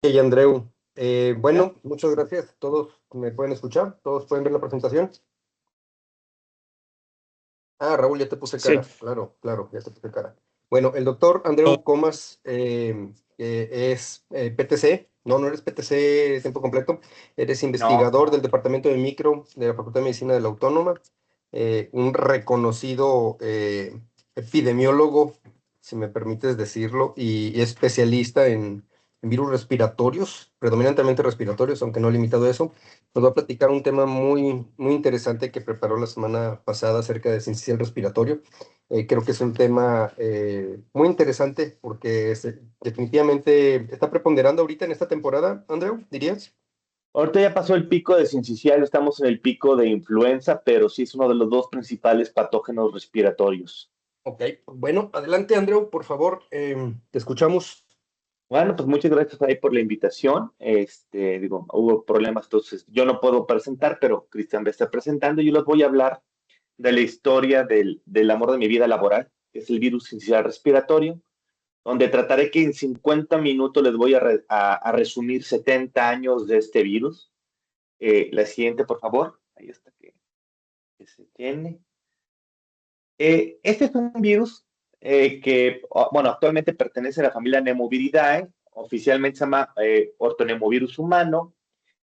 Hey, Andreu. ¿Ya? Bueno, muchas gracias. ¿Todos me pueden escuchar? ¿Todos pueden ver la presentación? Ah, Raúl, ya te puse cara. Sí. Claro, claro, ya te puse cara. Bueno, el doctor Andreu Comas es PTC. No, no eres PTC de tiempo completo. Eres No. investigador del Departamento de Micro de la Facultad de Medicina de la Autónoma. Un reconocido epidemiólogo, si me permites decirlo, y especialista en virus respiratorios, predominantemente respiratorios, aunque no limitado a eso. Nos va a platicar un tema muy, muy interesante que preparó la semana pasada acerca de sincicial respiratorio. Creo que es un tema muy interesante porque definitivamente está preponderando ahorita en esta temporada, Andreu, ¿dirías? Ahorita ya pasó el pico de sincicial, estamos en el pico de influenza, pero sí es uno de los dos principales patógenos respiratorios. Ok, bueno, adelante, Andreu, por favor, te escuchamos. Bueno, pues muchas gracias ahí por la invitación. Digo, hubo problemas, entonces yo no puedo presentar, pero Cristian va a estar presentando. Yo les voy a hablar de la historia del amor de mi vida laboral, que es el virus sincicial respiratorio, donde trataré que en 50 minutos les voy a resumir 70 años de este virus. La siguiente, por favor. Ahí está que se tiene. Este es un virus bueno, actualmente pertenece a la familia Nemoviridae, oficialmente se llama ortonemovirus humano,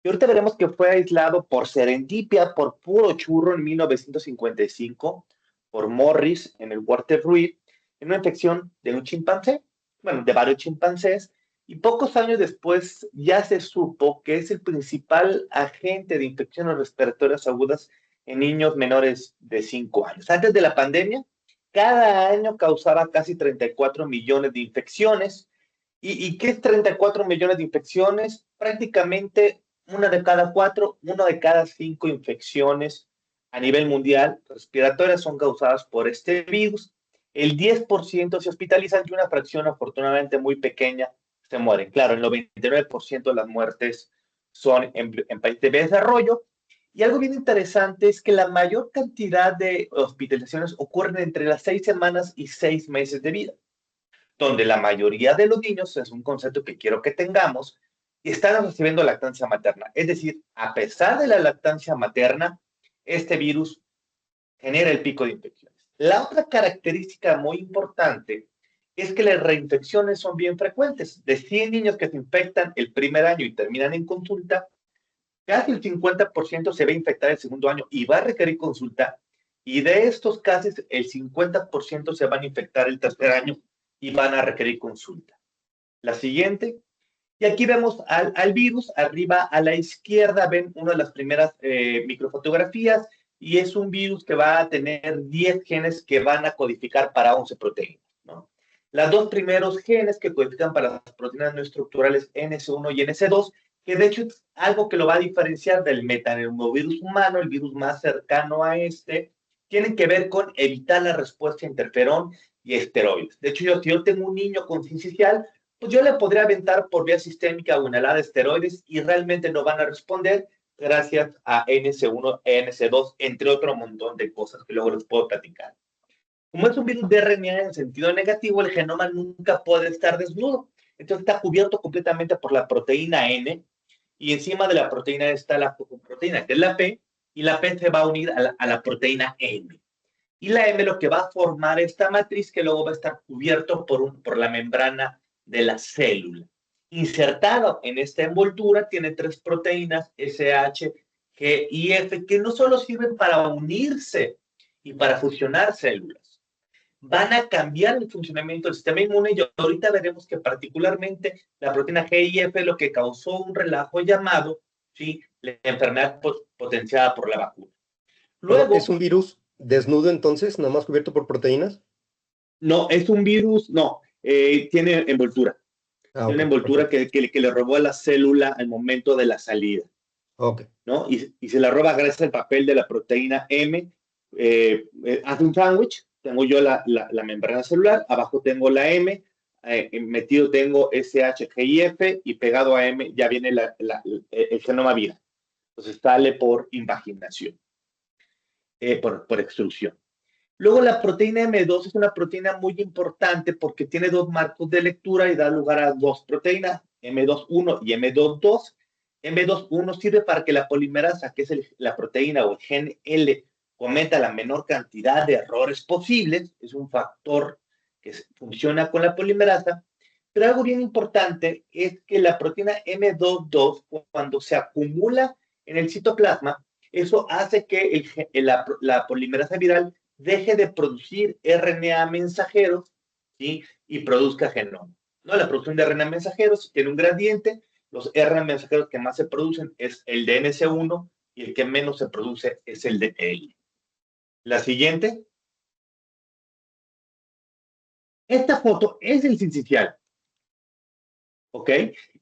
y ahorita veremos que fue aislado por serendipia, por puro churro en 1955, por Morris en el Walter Reed, en una infección de un chimpancé, bueno, de varios chimpancés, y pocos años después ya se supo que es el principal agente de infecciones respiratorias agudas en niños menores de 5 años. Antes de la pandemia, cada año causaba casi 34 millones de infecciones. ¿Y qué es 34 millones de infecciones? Prácticamente una de cada cuatro, una de cada cinco infecciones a nivel mundial respiratorias son causadas por este virus. El 10% se hospitalizan y una fracción afortunadamente muy pequeña se mueren. Claro, el 99% de las muertes son en países de desarrollo. Y algo bien interesante es que la mayor cantidad de hospitalizaciones ocurren entre las 6 semanas y 6 meses de vida, donde la mayoría de los niños, es un concepto que quiero que tengamos, están recibiendo lactancia materna. Es decir, a pesar de la lactancia materna, este virus genera el pico de infecciones. La otra característica muy importante es que las reinfecciones son bien frecuentes. De 100 niños que se infectan el primer año y terminan en consulta, casi el 50% se va a infectar el segundo año y va a requerir consulta. Y de estos casos, el 50% se van a infectar el tercer año y van a requerir consulta. La siguiente. Y aquí vemos al virus, arriba a la izquierda ven una de las primeras microfotografías, y es un virus que va a tener 10 genes que van a codificar para 11 proteínas, ¿no? Los dos primeros genes que codifican para las proteínas no estructurales NS1 y NS2, que de hecho es algo que lo va a diferenciar del metapneumovirus humano, el virus más cercano a este, tienen que ver con evitar la respuesta a interferón y esteroides. De hecho, si yo tengo un niño con sincicial, pues yo le podría aventar por vía sistémica una helada de esteroides y realmente no van a responder gracias a NS1, NS2, entre otro montón de cosas que luego les puedo platicar. Como es un virus de RNA en sentido negativo, el genoma nunca puede estar desnudo. Entonces está cubierto completamente por la proteína N, y encima de la proteína está la proteína que es la P, y la P se va a unir a la proteína M. Y la M lo que va a formar esta matriz que luego va a estar cubierto por la membrana de la célula. Insertado en esta envoltura tiene tres proteínas, SH, G y F, que no solo sirven para unirse y para fusionar células, van a cambiar el funcionamiento del sistema inmune, y ahorita veremos que particularmente la proteína G y F es lo que causó un relajo llamado, ¿sí?, la enfermedad potenciada por la vacuna. Perdón, ¿es Luego, un virus desnudo entonces, nada más cubierto por proteínas? no, es un virus, no, tiene envoltura. Ah, Tiene ok, una envoltura perfecto. que le robó a la célula al momento de la salida, Ok. ¿no? Y se la roba gracias al papel de la proteína M. Hace un sándwich, tengo yo la membrana celular, abajo tengo la M, metido tengo SH, G y F, y pegado a M ya viene el genoma viral. Entonces sale por invaginación, por extrusión. Luego la proteína M2 es una proteína muy importante porque tiene dos marcos de lectura y da lugar a dos proteínas. M21 y M22. M21 sirve para que la polimerasa, que es la proteína o el gen L, cometa la menor cantidad de errores posibles. Es un factor que funciona con la polimerasa. Pero algo bien importante es que la proteína M22, cuando se acumula en el citoplasma, eso hace que la polimerasa viral deje de producir RNA mensajeros, ¿sí? Y produzca genoma. ¿No? La producción de RNA mensajeros tiene un gradiente. Los RNA mensajeros que más se producen es el de NC1 y el que menos se produce es el de L. La siguiente. Esta foto es el sincicial. ¿Ok?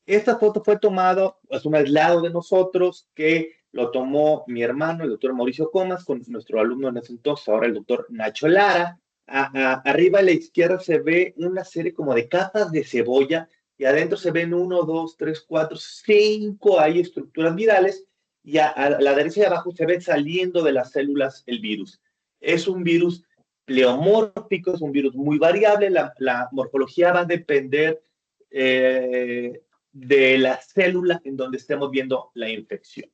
Esta foto fue tomada, es un aislado de nosotros que lo tomó mi hermano, el doctor Mauricio Comas, con nuestro alumno en ese entonces, ahora el doctor Nacho Lara. Arriba a la izquierda se ve una serie como de capas de cebolla y adentro se ven 1, 2, 3, 4, 5 hay estructuras virales y a la derecha de abajo se ve saliendo de las células el virus. Es un virus pleomórfico, es un virus muy variable, la morfología va a depender de la célula en donde estemos viendo la infección.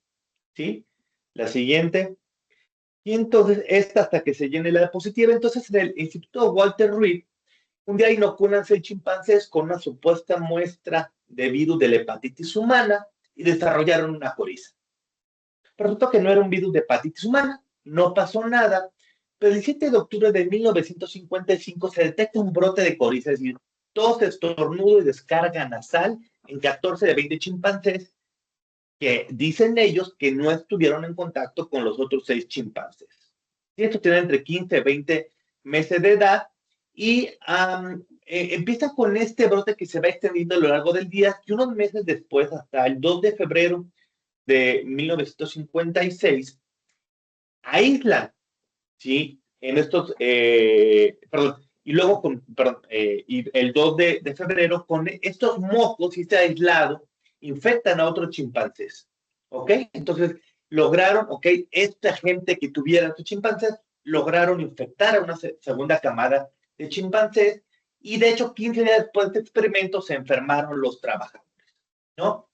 ¿Sí? La siguiente. Y entonces, esta hasta que se llene la diapositiva. Entonces, en el Instituto Walter Reed, un día inoculan 6 chimpancés con una supuesta muestra de virus de la hepatitis humana y desarrollaron una coriza. Pero resultó que no era un virus de hepatitis humana, no pasó nada, pero el 7 de octubre de 1955 se detecta un brote de coriza, es decir, tos, estornudo y descarga nasal en 14 de 20 chimpancés que dicen ellos que no estuvieron en contacto con los otros 6 chimpancés. Y estos tienen entre 15 y 20 meses de edad y empieza con este brote que se va extendiendo a lo largo del día y unos meses después, hasta el 2 de febrero de 1956, aíslan, ¿sí? En estos, perdón, y luego, y el 2 de febrero, con estos mocos y este aislado, infectan a otros chimpancés, ¿ok? Entonces, lograron, ¿ok? Esta gente que tuviera estos chimpancés, lograron infectar a una segunda camada de chimpancés, y de hecho, 15 días después de este experimento, se enfermaron los trabajadores, ¿no?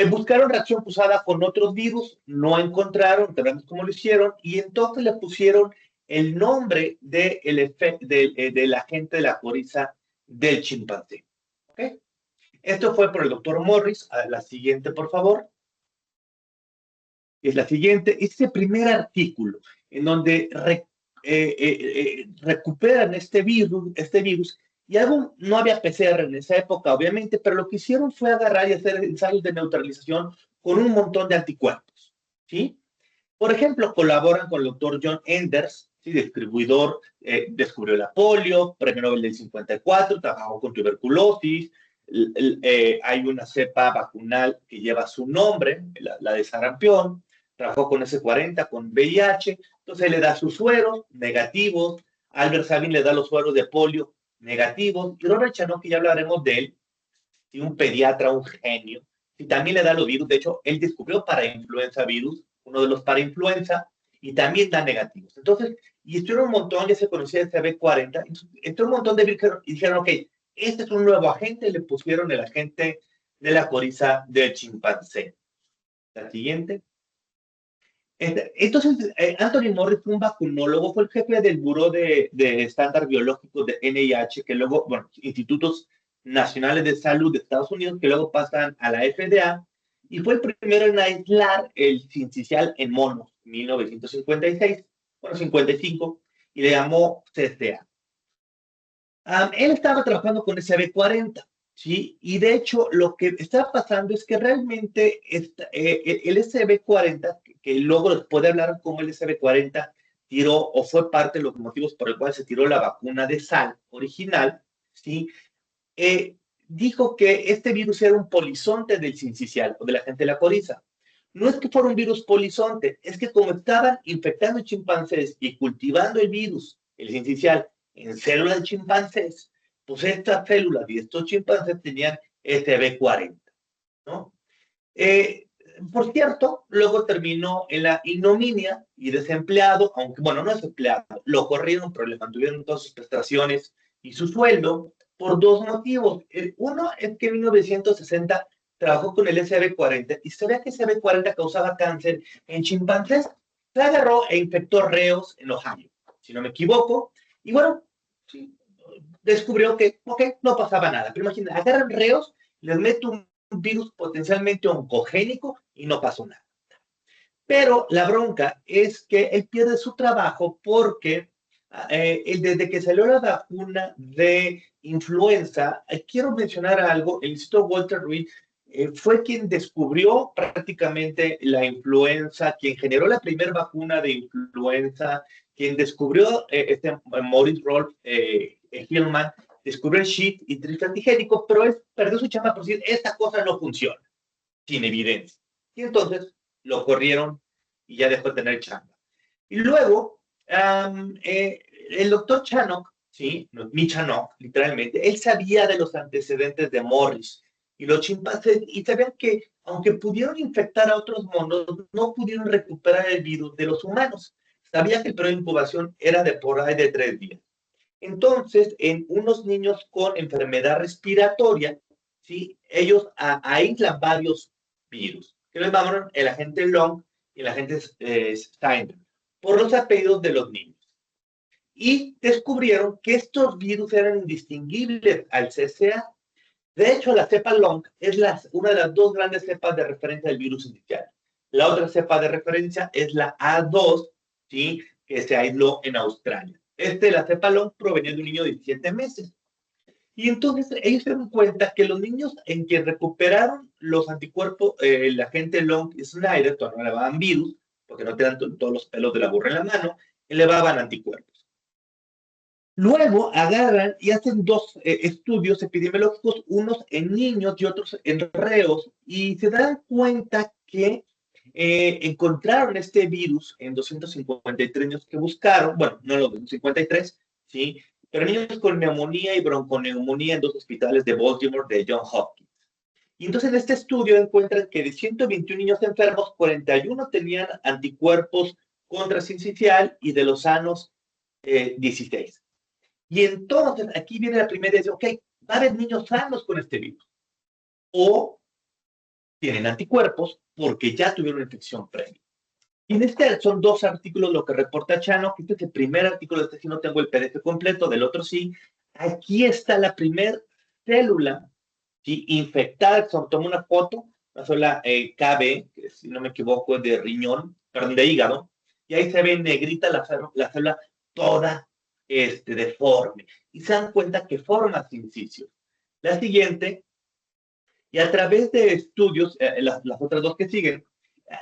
Buscaron reacción cruzada con otros virus, no encontraron, sabemos cómo lo hicieron, y entonces le pusieron el nombre del agente de la coriza del chimpancé. ¿Okay? Esto fue por el doctor Morris. A la siguiente, por favor. Es la siguiente. Este primer artículo en donde recuperan este virus, y algo, no había PCR en esa época, obviamente, pero lo que hicieron fue agarrar y hacer ensayos de neutralización con un montón de anticuerpos, ¿sí? Por ejemplo, colaboran con el doctor John Enders, ¿sí? Distribuidor, descubrió la polio, premio Nobel del 54, trabajó con tuberculosis, hay una cepa vacunal que lleva su nombre, la de sarampión, trabajó con S40, con VIH, entonces le da sus sueros negativos, Albert Sabin le da los sueros de polio negativos, y Robert Chanot, que ya hablaremos de él, y un pediatra, un genio, y también le da los virus. De hecho, él descubrió para influenza virus, uno de los para influenza, y también da negativos. Entonces, y estuvieron un montón, ya se conocía el CB40, entró un montón de virus y dijeron, ok, este es un nuevo agente, le pusieron el agente de la coriza del chimpancé. La siguiente. Entonces, Anthony Morris fue un vacunólogo, fue el jefe del Buró de Estándar Biológico de NIH, que luego, bueno, Institutos Nacionales de Salud de Estados Unidos, que luego pasan a la FDA, y fue el primero en aislar el sincicial en monos, 1956, bueno, 55, y le llamó CCA. Él estaba trabajando con SB40, ¿sí? Y de hecho, lo que está pasando es que realmente el SB40, que luego les puede hablar cómo el SB40 tiró o fue parte de los motivos por el cual se tiró la vacuna de sal original, ¿sí? Dijo que este virus era un polizonte del sincicial o de la gente de la coriza. No es que fuera un virus polizonte, es que como estaban infectando chimpancés y cultivando el virus, el sincicial, en células de chimpancés, pues estas células y estos chimpancés tenían SB40, ¿no? Por cierto, luego terminó en la ignominia y desempleado, aunque, bueno, no es empleado, lo corrieron, pero le mantuvieron todas sus prestaciones y su sueldo, por dos motivos. Uno es que en 1960 trabajó con el SB40 y se ve que SB40 causaba cáncer en chimpancés. Se agarró e infectó reos en Ohio, si no me equivoco, y bueno, sí, descubrió que, ok, no pasaba nada. Pero imagina, agarran reos, les mete un virus potencialmente oncogénico y no pasó nada. Pero la bronca es que él pierde su trabajo porque desde que salió la vacuna de influenza, quiero mencionar algo, el Instituto Walter Reed fue quien descubrió prácticamente la influenza, quien generó la primera vacuna de influenza, quien descubrió Maurice Rolf Hillman, descubrió el sheet y triple pero perdió su chamba por decir, esta cosa no funciona, sin evidencia. Y entonces lo corrieron y ya dejó de tener chamba. Y luego, el doctor Chanok, ¿sí? Mi Chanok, literalmente, él sabía de los antecedentes de Morris y los chimpancés y sabían que, aunque pudieron infectar a otros monos, no pudieron recuperar el virus de los humanos. Sabía que el periodo de incubación era de por ahí de 3 días. Entonces, en unos niños con enfermedad respiratoria, ¿sí? Ellos aíslan varios virus, que les llamaron el agente Long y el agente Steiner, por los apellidos de los niños. Y descubrieron que estos virus eran indistinguibles al CCA. De hecho, la cepa Long es una de las dos grandes cepas de referencia del virus inicial. La otra cepa de referencia es la A2, ¿sí? Que se aisló en Australia. La cepa Long provenía de un niño de 17 meses. Y entonces ellos se dieron cuenta que los niños en que recuperaron los anticuerpos, el agente Long y Snyder, todavía no elevaban virus, porque no tenían todos los pelos de la burra en la mano, elevaban anticuerpos. Luego agarran y hacen dos estudios epidemiológicos, unos en niños y otros en reos, y se dan cuenta que encontraron este virus en 253 niños que buscaron, bueno, no los 253, ¿sí? Pero niños con neumonía y bronconeumonía en dos hospitales de Baltimore de Johns Hopkins. Y entonces en este estudio encuentran que de 121 niños enfermos, 41 tenían anticuerpos contra sincicial y de los sanos 16. Y entonces aquí viene la primera y dice, ok, va a haber niños sanos con este virus. O tienen anticuerpos porque ya tuvieron una infección previa. Y en este son dos artículos lo que reporta Chano, que este es el primer artículo, de este sí no tengo el PDF completo, del otro sí. Aquí está la primera célula, ¿sí? Infectada, se tomó una foto, la célula KB, que si no me equivoco es de riñón, perdón, de hígado, y ahí se ve en negrita la célula toda deforme, y se dan cuenta que forma sincicios. La siguiente, y a través de estudios, las otras dos que siguen,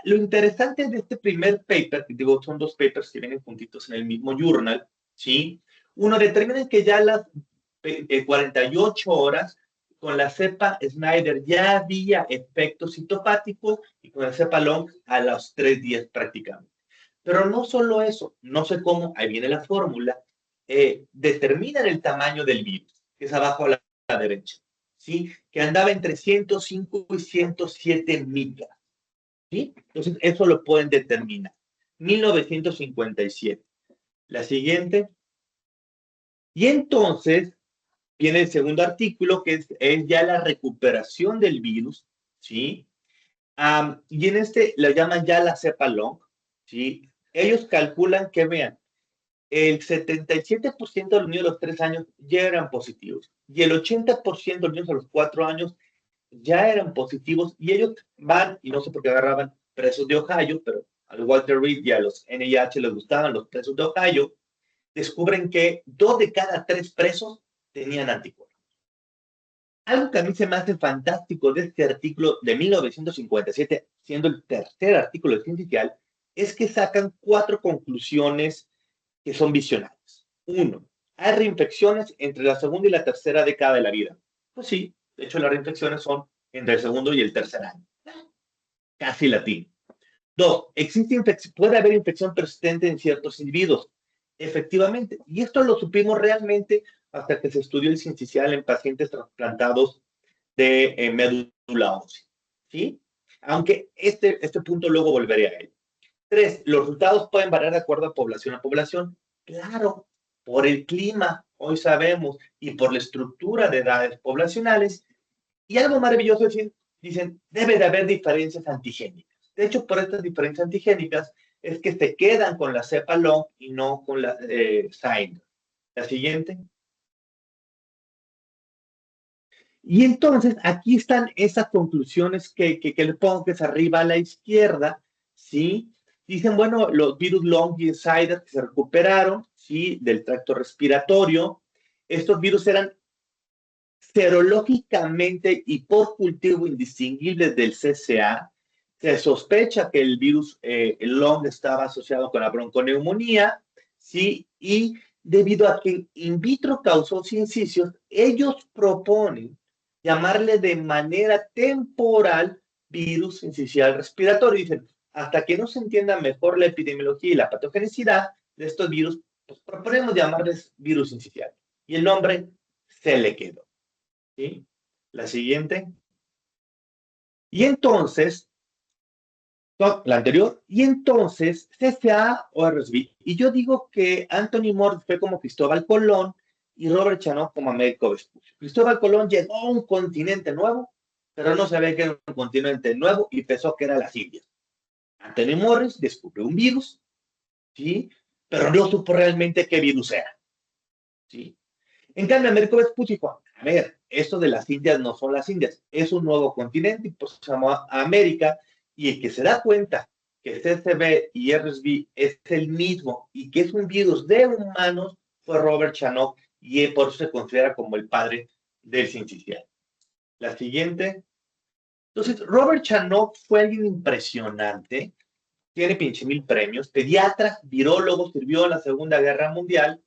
lo interesante de este primer paper, que digo, son dos papers que vienen juntitos en el mismo journal, ¿sí? Uno determina que ya las 48 horas con la cepa Snyder ya había efectos citopáticos y con la cepa Long a los 3 días prácticamente. Pero no solo eso, no sé cómo, ahí viene la fórmula, determinan el tamaño del virus, que es abajo a la derecha, ¿sí? Que andaba entre 105 y 107 micras. ¿Sí? Entonces, eso lo pueden determinar. 1957. La siguiente. Y entonces, viene el segundo artículo, que es ya la recuperación del virus, ¿sí? Y en la llaman ya la cepa long, ¿sí? Ellos calculan que, vean, el 77% de los niños de los 3 años ya eran positivos y el 80% de los niños a los 4 años ya eran positivos y ellos van, y no sé por qué agarraban presos de Ohio, pero al Walter Reed y a los NIH les gustaban los presos de Ohio, descubren que 2 de cada 3 presos tenían anticuerpos. Algo que a mí se me hace fantástico de este artículo de 1957, siendo el tercer artículo científico, es que sacan 4 conclusiones que son visionarias. 1. Hay reinfecciones entre la segunda y la tercera década de la vida. Pues sí, de hecho las reinfecciones son entre el segundo y el tercer año. Casi latino. 2. Puede haber infección persistente en ciertos individuos. Efectivamente. Y esto lo supimos realmente hasta que se estudió el sincicial en pacientes trasplantados de médula ósea. ¿Sí? Aunque este punto luego volveré a él. 3. Los resultados pueden variar de acuerdo a población. Claro, por el clima. hoy sabemos, y por la estructura de edades poblacionales, y algo maravilloso es que dicen, debe de haber diferencias antigénicas. De hecho, por estas diferencias antigénicas es que se quedan con la cepa long y no con la Sain. La siguiente. Y entonces aquí están esas conclusiones que le pongo que es arriba a la izquierda, ¿sí? Dicen, bueno, los virus long y insider que se recuperaron, ¿sí? Del tracto respiratorio. Estos virus eran serológicamente y por cultivo indistinguibles del CCA. Se sospecha que el virus el long estaba asociado con la bronconeumonía, ¿sí? Y debido a que in vitro causó sincicios, ellos proponen llamarle de manera temporal virus sincicial respiratorio. Dicen, hasta que no se entienda mejor la epidemiología y la patogenicidad de estos virus, pues proponemos llamarles virus sincicial. Y el nombre se le quedó. ¿Sí? La siguiente. Y entonces, no, la anterior, y entonces CCA o RSV. Y yo digo que Anthony Moore fue como Cristóbal Colón y Robert Chanot como Américo Vespuccio. Cristóbal Colón llegó a un continente nuevo, pero no sabía que era un continente nuevo y pensó que era las Indias. Anthony Morris descubrió un virus, ¿sí? Pero no supo realmente qué virus era, ¿sí? En cambio, Américo Vespucci dijo, a ver, esto de las Indias no son las Indias, es un nuevo continente y pues se llama América, y el que se da cuenta que CCB y RSV es el mismo y que es un virus de humanos fue Robert Chanot, y por eso se considera como el padre del sincicial. La siguiente. Entonces, Robert Chanot fue alguien impresionante, tiene pinche mil premios, pediatra, virólogo, sirvió en la Segunda Guerra Mundial.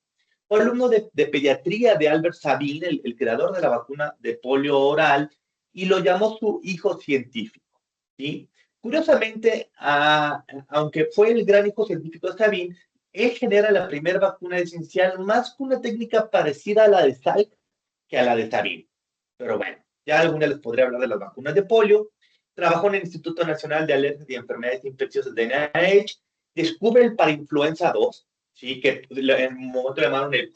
Fue alumno de pediatría de Albert Sabin, el creador de la vacuna de polio oral, y lo llamó su hijo científico. ¿Sí? Curiosamente, aunque fue el gran hijo científico de Sabin, él genera la primera vacuna esencial más con una técnica parecida a la de Salk que a la de Sabin. Pero bueno, ya alguna les podría hablar de las vacunas de polio. Trabajó en el Instituto Nacional de Alergias y Enfermedades Infecciosas de NIH, descubre el parainfluenza 2, ¿sí? Que en un momento le llamaron el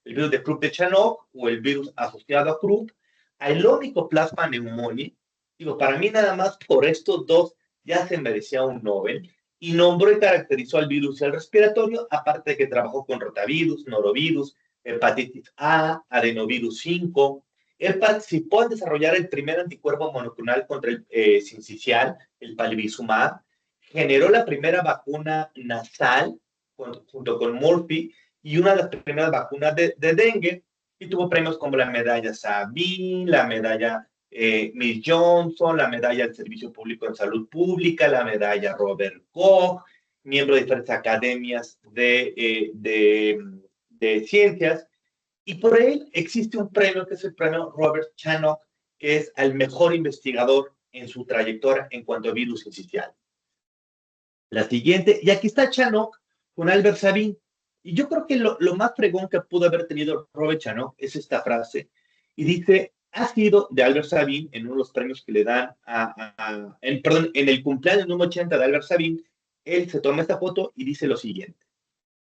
virus de Krupp de Chanok o el virus asociado a Krupp, al Mycoplasma pneumoniae. Digo, para mí nada más por estos dos ya se merecía un Nobel, y nombró y caracterizó al virus y al respiratorio, aparte de que trabajó con rotavirus, norovirus, hepatitis A, adenovirus 5. Él participó en desarrollar el primer anticuerpo monoclonal contra el sincicial, el palivizumab, generó la primera vacuna nasal junto con Murphy y una de las primeras vacunas de dengue, y tuvo premios como la medalla Sabin, la medalla Miss Johnson, la medalla del Servicio Público de Salud Pública, la medalla Robert Koch, miembro de diferentes academias de ciencias, y por él existe un premio que es el premio Robert Chanok, que es el mejor investigador en su trayectoria en cuanto a virus sincicial. La siguiente, y aquí está Chanok con Albert Sabin. Y yo creo que lo más fregón que pudo haber tenido Robert Chanok es esta frase. Y dice, ha sido de Albert Sabin, en uno de los premios que le dan en el cumpleaños número 80 de Albert Sabin, él se toma esta foto y dice lo siguiente.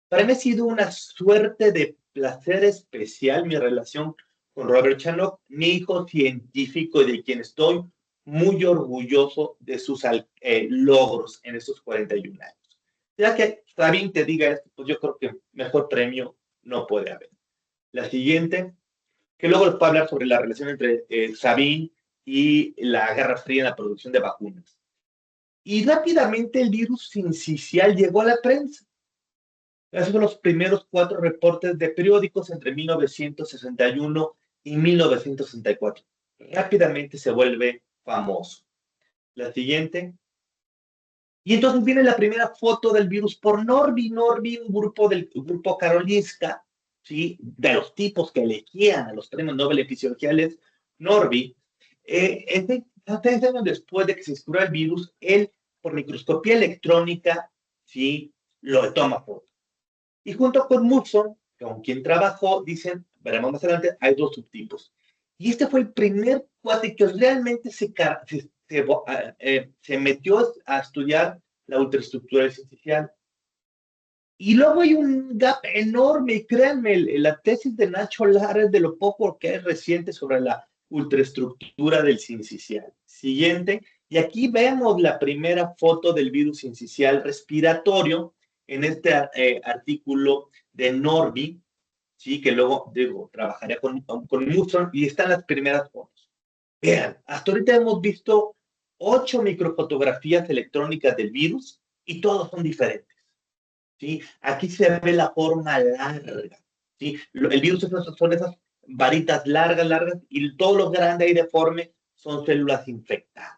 Para mí ha sido una suerte de placer especial mi relación con Robert Chanok, mi hijo científico y de quien estoy muy orgulloso de sus logros en estos 41 años. Ya que Sabin te diga esto, pues yo creo que mejor premio no puede haber. La siguiente, que luego les puedo hablar sobre la relación entre Sabin y la Guerra Fría en la producción de vacunas. Y rápidamente el virus sincicial llegó a la prensa. Esos son los primeros 4 reportes de periódicos entre 1961 y 1964. Rápidamente se vuelve famoso. La siguiente. Y entonces viene la primera foto del virus por Norby, un grupo del grupo Karolinska, ¿sí? De los tipos que elegían a los premios Nobel en fisiología, Norby. 3 años después de que se descubrió el virus, él, por microscopía electrónica, ¿sí? Lo toma foto. Y junto con Mudson, con quien trabajó, dicen, veremos más adelante, hay 2 subtipos. Y este fue el primer cuate que realmente se metió a estudiar la ultraestructura sincicial. Y luego hay un gap enorme, y créanme, la tesis de Nacho Lara es de lo poco que es reciente sobre la ultraestructura del sincicial. Siguiente, y aquí vemos la primera foto del virus sincicial respiratorio en este artículo de Norby, ¿sí? Que luego, digo, trabajaría con Mustron, y están las primeras fotos. Vean, hasta ahorita hemos visto 8 microfotografías electrónicas del virus y todos son diferentes. ¿Sí? Aquí se ve la forma larga, ¿sí? El virus son esas varitas largas, largas, y todo lo grande y deforme son células infectadas,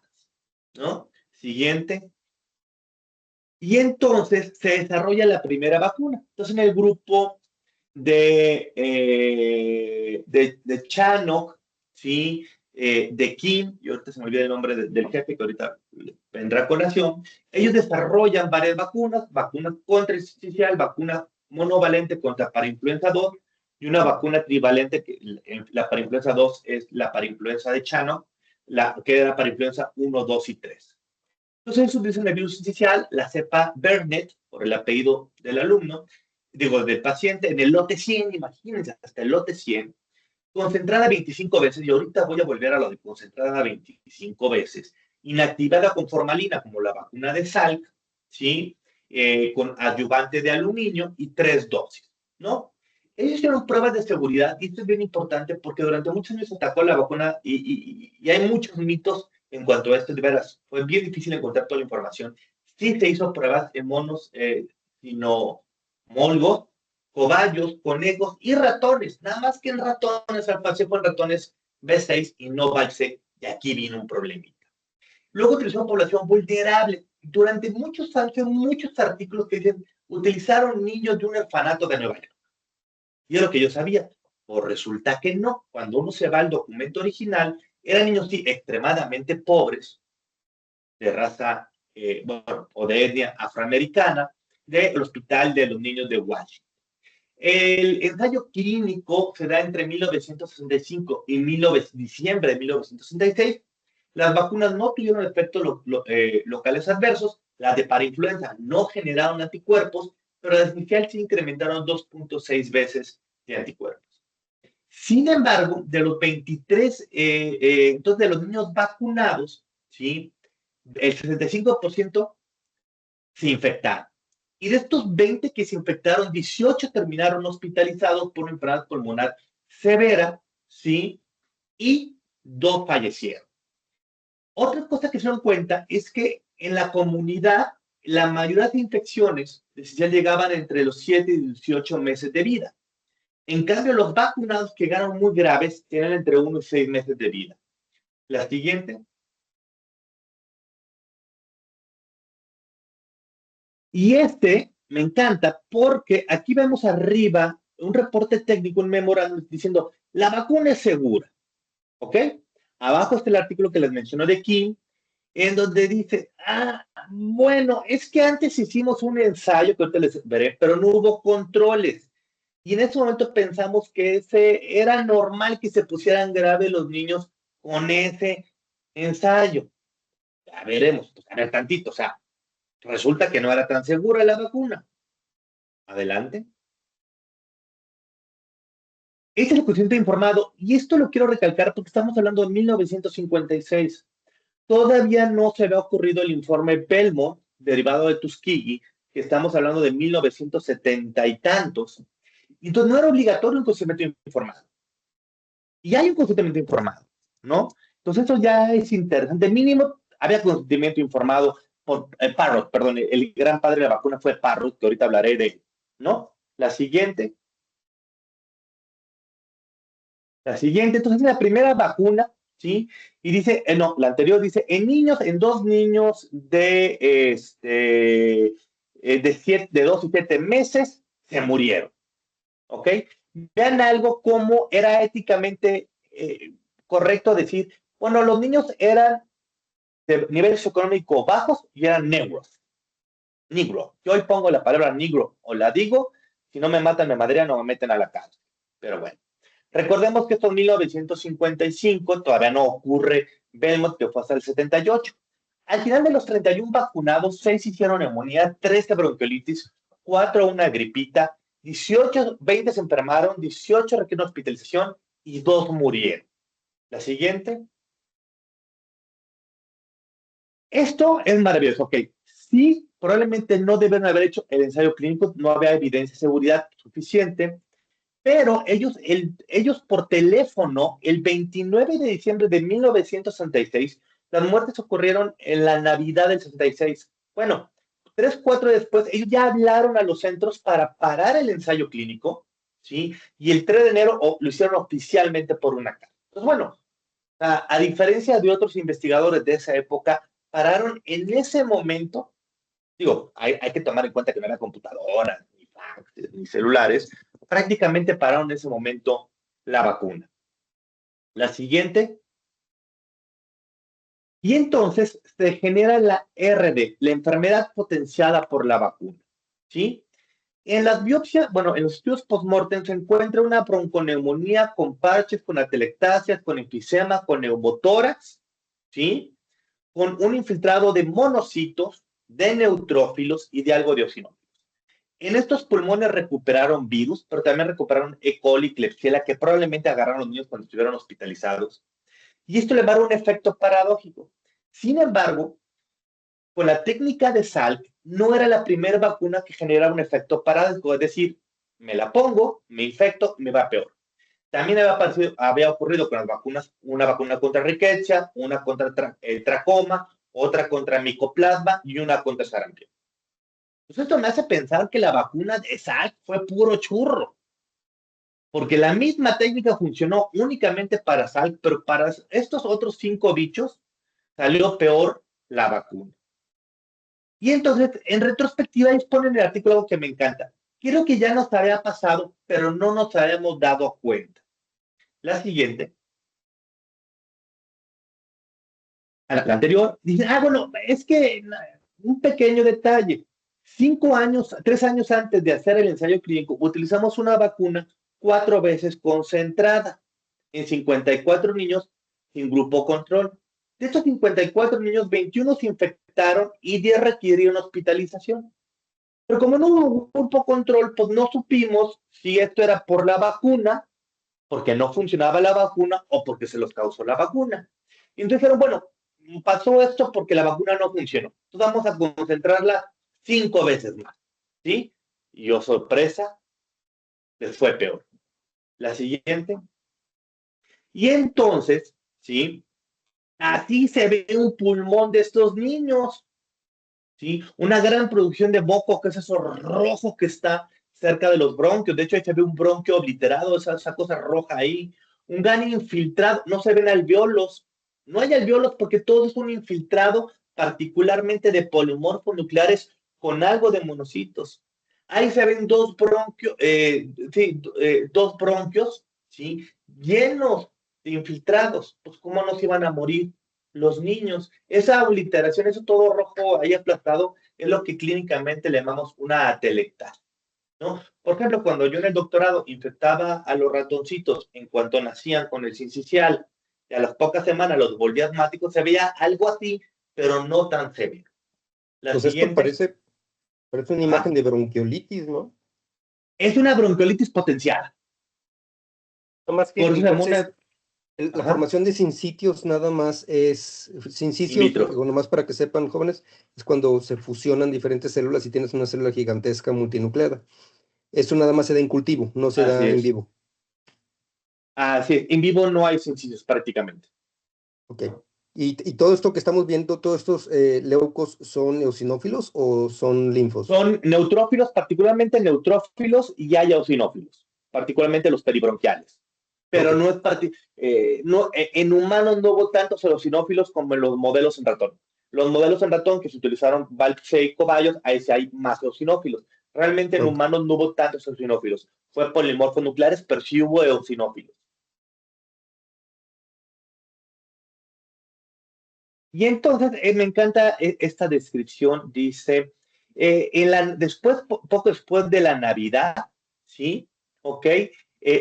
¿no? Siguiente. Y entonces se desarrolla la primera vacuna. Entonces, en el grupo de Chanok, ¿sí? De Kim, y ahorita se me olvida el nombre del jefe, que ahorita vendrá a colación, ellos desarrollan varias vacunas contra el sincicial, vacuna monovalente contra parainfluenza 2, y una vacuna trivalente, que la parainfluenza 2 es la parainfluenza de Chanok, que era la parainfluenza 1, 2 y 3. Entonces ellos utilizan el virus sincicial, la cepa Bernet, por el apellido del alumno, digo, del paciente, en el lote 100, imagínense, hasta el lote 100, concentrada 25 veces, y ahorita voy a volver a lo de concentrada 25 veces, inactivada con formalina, como la vacuna de Salk, ¿sí? Con adyuvante de aluminio y 3 dosis, ¿no? Ellos hicieron pruebas de seguridad, y esto es bien importante porque durante muchos años se atacó la vacuna, y hay muchos mitos en cuanto a esto. De veras, fue bien difícil encontrar toda la información. Sí se hizo pruebas en monos sinomolgos, cobayos, conejos y ratones, nada más que en ratones, al paseo con ratones B6 y no BAC, y aquí vino un problemita. Luego utilizó población vulnerable. Durante muchos años, muchos artículos que dicen, utilizaron niños de un orfanato de Nueva York. Y es lo que yo sabía. Pues resulta que no. Cuando uno se va al documento original, eran niños, sí, extremadamente pobres, de raza, bueno, o de etnia afroamericana, del Hospital de los Niños de Washington. El ensayo clínico se da entre 1965 y diciembre de 1966. Las vacunas no tuvieron efectos locales adversos. Las de parainfluenza no generaron anticuerpos, pero las iniciales sí incrementaron 2.6 veces de anticuerpos. Sin embargo, de los 23, entonces de los niños vacunados, ¿sí? El 65% se infectaron. Y de estos 20 que se infectaron, 18 terminaron hospitalizados por una enfermedad pulmonar severa, ¿sí? Y 2 fallecieron. Otra cosa que se dan cuenta es que en la comunidad la mayoría de infecciones ya llegaban entre los 7 y 18 meses de vida. En cambio, los vacunados que llegaron muy graves tienen entre 1 y 6 meses de vida. La siguiente. Y me encanta porque aquí vemos arriba un reporte técnico, un memorándum diciendo, la vacuna es segura, ¿ok? Abajo está el artículo que les mencionó de Kim, en donde dice, bueno, es que antes hicimos un ensayo, que ahorita les veré, pero no hubo controles. Y en ese momento pensamos que era normal que se pusieran graves los niños con ese ensayo. Ya veremos, pues, a ver tantito, o sea, resulta que no era tan segura la vacuna. Adelante. Este es el consciente informado, y esto lo quiero recalcar porque estamos hablando de 1956. Todavía no se había ocurrido el informe Belmont, derivado de Tuskegee, que estamos hablando de 1970 y tantos. Entonces no era obligatorio un consentimiento informado. Y hay un consentimiento informado, ¿no? Entonces eso ya es interesante. Mínimo había consentimiento informado por Parrott, perdón, el gran padre de la vacuna fue Parrott, que ahorita hablaré de él, ¿no? La siguiente. La siguiente, entonces, es la primera vacuna, ¿sí? Y dice, no, la anterior dice, en niños, en 2 niños de 2 y 7 meses se murieron, ¿ok? Vean algo como era éticamente correcto decir, bueno, los niños eran de nivel socioeconómico bajos y eran negros. Negro. Yo hoy pongo la palabra negro o la digo, si no me matan, me madrean o me meten a la cárcel. Pero bueno. Recordemos que esto en 1955 todavía no ocurre Belmont, que fue hasta el 78. Al final de los 31 vacunados, 6 hicieron neumonía, 13 bronquiolitis, 4 una gripita, 20 se enfermaron, 18 requieren hospitalización y 2 murieron. La siguiente. Esto es maravilloso, ok. Sí, probablemente no deben haber hecho el ensayo clínico, no había evidencia de seguridad suficiente, pero ellos por teléfono, el 29 de diciembre de 1966, las muertes ocurrieron en la Navidad del 66. Bueno, 3, 4 después, ellos ya hablaron a los centros para parar el ensayo clínico, ¿sí? Y el 3 de enero lo hicieron oficialmente por una carta. Entonces, bueno, a diferencia de otros investigadores de esa época, pararon en ese momento. Digo, hay que tomar en cuenta que no había computadoras, ni faxes, ni celulares, prácticamente pararon en ese momento la vacuna. La siguiente. Y entonces se genera la RD, la enfermedad potenciada por la vacuna. ¿Sí? En las biopsias, bueno, en los estudios postmortem se encuentra una bronconeumonía con parches, con atelectasias, con enfisema, con neumotórax, ¿sí? Con un infiltrado de monocitos, de neutrófilos y de algo de eosinófilos. En estos pulmones recuperaron virus, pero también recuperaron E. coli, Klebsiella, que probablemente agarraron los niños cuando estuvieron hospitalizados. Y esto le va a dar un efecto paradójico. Sin embargo, con la técnica de Salk, no era la primera vacuna que genera un efecto paradójico, es decir, me la pongo, me infecto, me va peor. También había ocurrido con las vacunas, una vacuna contra riqueza, una contra el tracoma, otra contra micoplasma y una contra sarampión. Pues esto me hace pensar que la vacuna de Salk fue puro churro, porque la misma técnica funcionó únicamente para Salk, pero para estos otros 5 bichos salió peor la vacuna. Y entonces, en retrospectiva, ellos ponen el artículo algo que me encanta. Creo que ya nos había pasado, pero no nos habíamos dado cuenta. La siguiente. A la anterior, dicen, bueno, es que un pequeño detalle. 3 años antes de hacer el ensayo clínico, utilizamos una vacuna 4 veces concentrada en 54 niños sin grupo control. De estos 54 niños, 21 se infectaron y 10 requirieron hospitalización. Pero como no hubo grupo control, pues no supimos si esto era por la vacuna, porque no funcionaba la vacuna o porque se los causó la vacuna. Y entonces dijeron, bueno, pasó esto porque la vacuna no funcionó. Entonces vamos a concentrarla 5 veces más. ¿Sí? Y oh sorpresa, les fue peor. La siguiente. Y entonces, ¿sí? Así se ve un pulmón de estos niños. ¿Sí? Una gran producción de moco, que es eso rojo que está cerca de los bronquios. De hecho, ahí se ve un bronquio obliterado, esa cosa roja ahí. Un gran infiltrado. No se ven alveolos. No hay alveolos porque todo es un infiltrado, particularmente de polimorfos nucleares con algo de monocitos. Ahí se ven 2 bronquios, dos bronquios, ¿sí? Llenos de infiltrados. Pues, ¿cómo no se iban a morir los niños? Esa obliteración, eso todo rojo ahí aplastado, es lo que clínicamente le llamamos una atelectasia, ¿no? Por ejemplo, cuando yo en el doctorado infectaba a los ratoncitos en cuanto nacían con el sincicial, y a las pocas semanas los volvía asmáticos, se veía algo así, pero no tan severo. La Pues esto siguiente. parece una imagen de bronquiolitis, ¿no? Es una bronquiolitis potencial. No más que Por eso se llama entonces la formación de sincitios nada más es, in sincicios, vitro. nomás para que sepan jóvenes, es cuando se fusionan diferentes células y tienes una célula gigantesca multinucleada. Eso nada más se da en cultivo, no se Así da en es. vivo. Así es. En vivo no hay sincicios prácticamente. Ok. Y todo esto que estamos viendo, todos estos leucos, ¿son eosinófilos o son linfos? Son neutrófilos, particularmente neutrófilos, y hay eosinófilos, particularmente los peribronquiales. Pero Ok. no es en humanos no hubo tantos eosinófilos como en los modelos en ratón. Los modelos en ratón que se utilizaron Balche y cobayos, ahí sí hay más eosinófilos. Realmente en Ok. humanos no hubo tantos eosinófilos. Fue polimorfos nucleares, pero sí hubo eosinófilos. Y entonces me encanta esta descripción, dice, poco después de la Navidad, ¿sí? ¿Ok?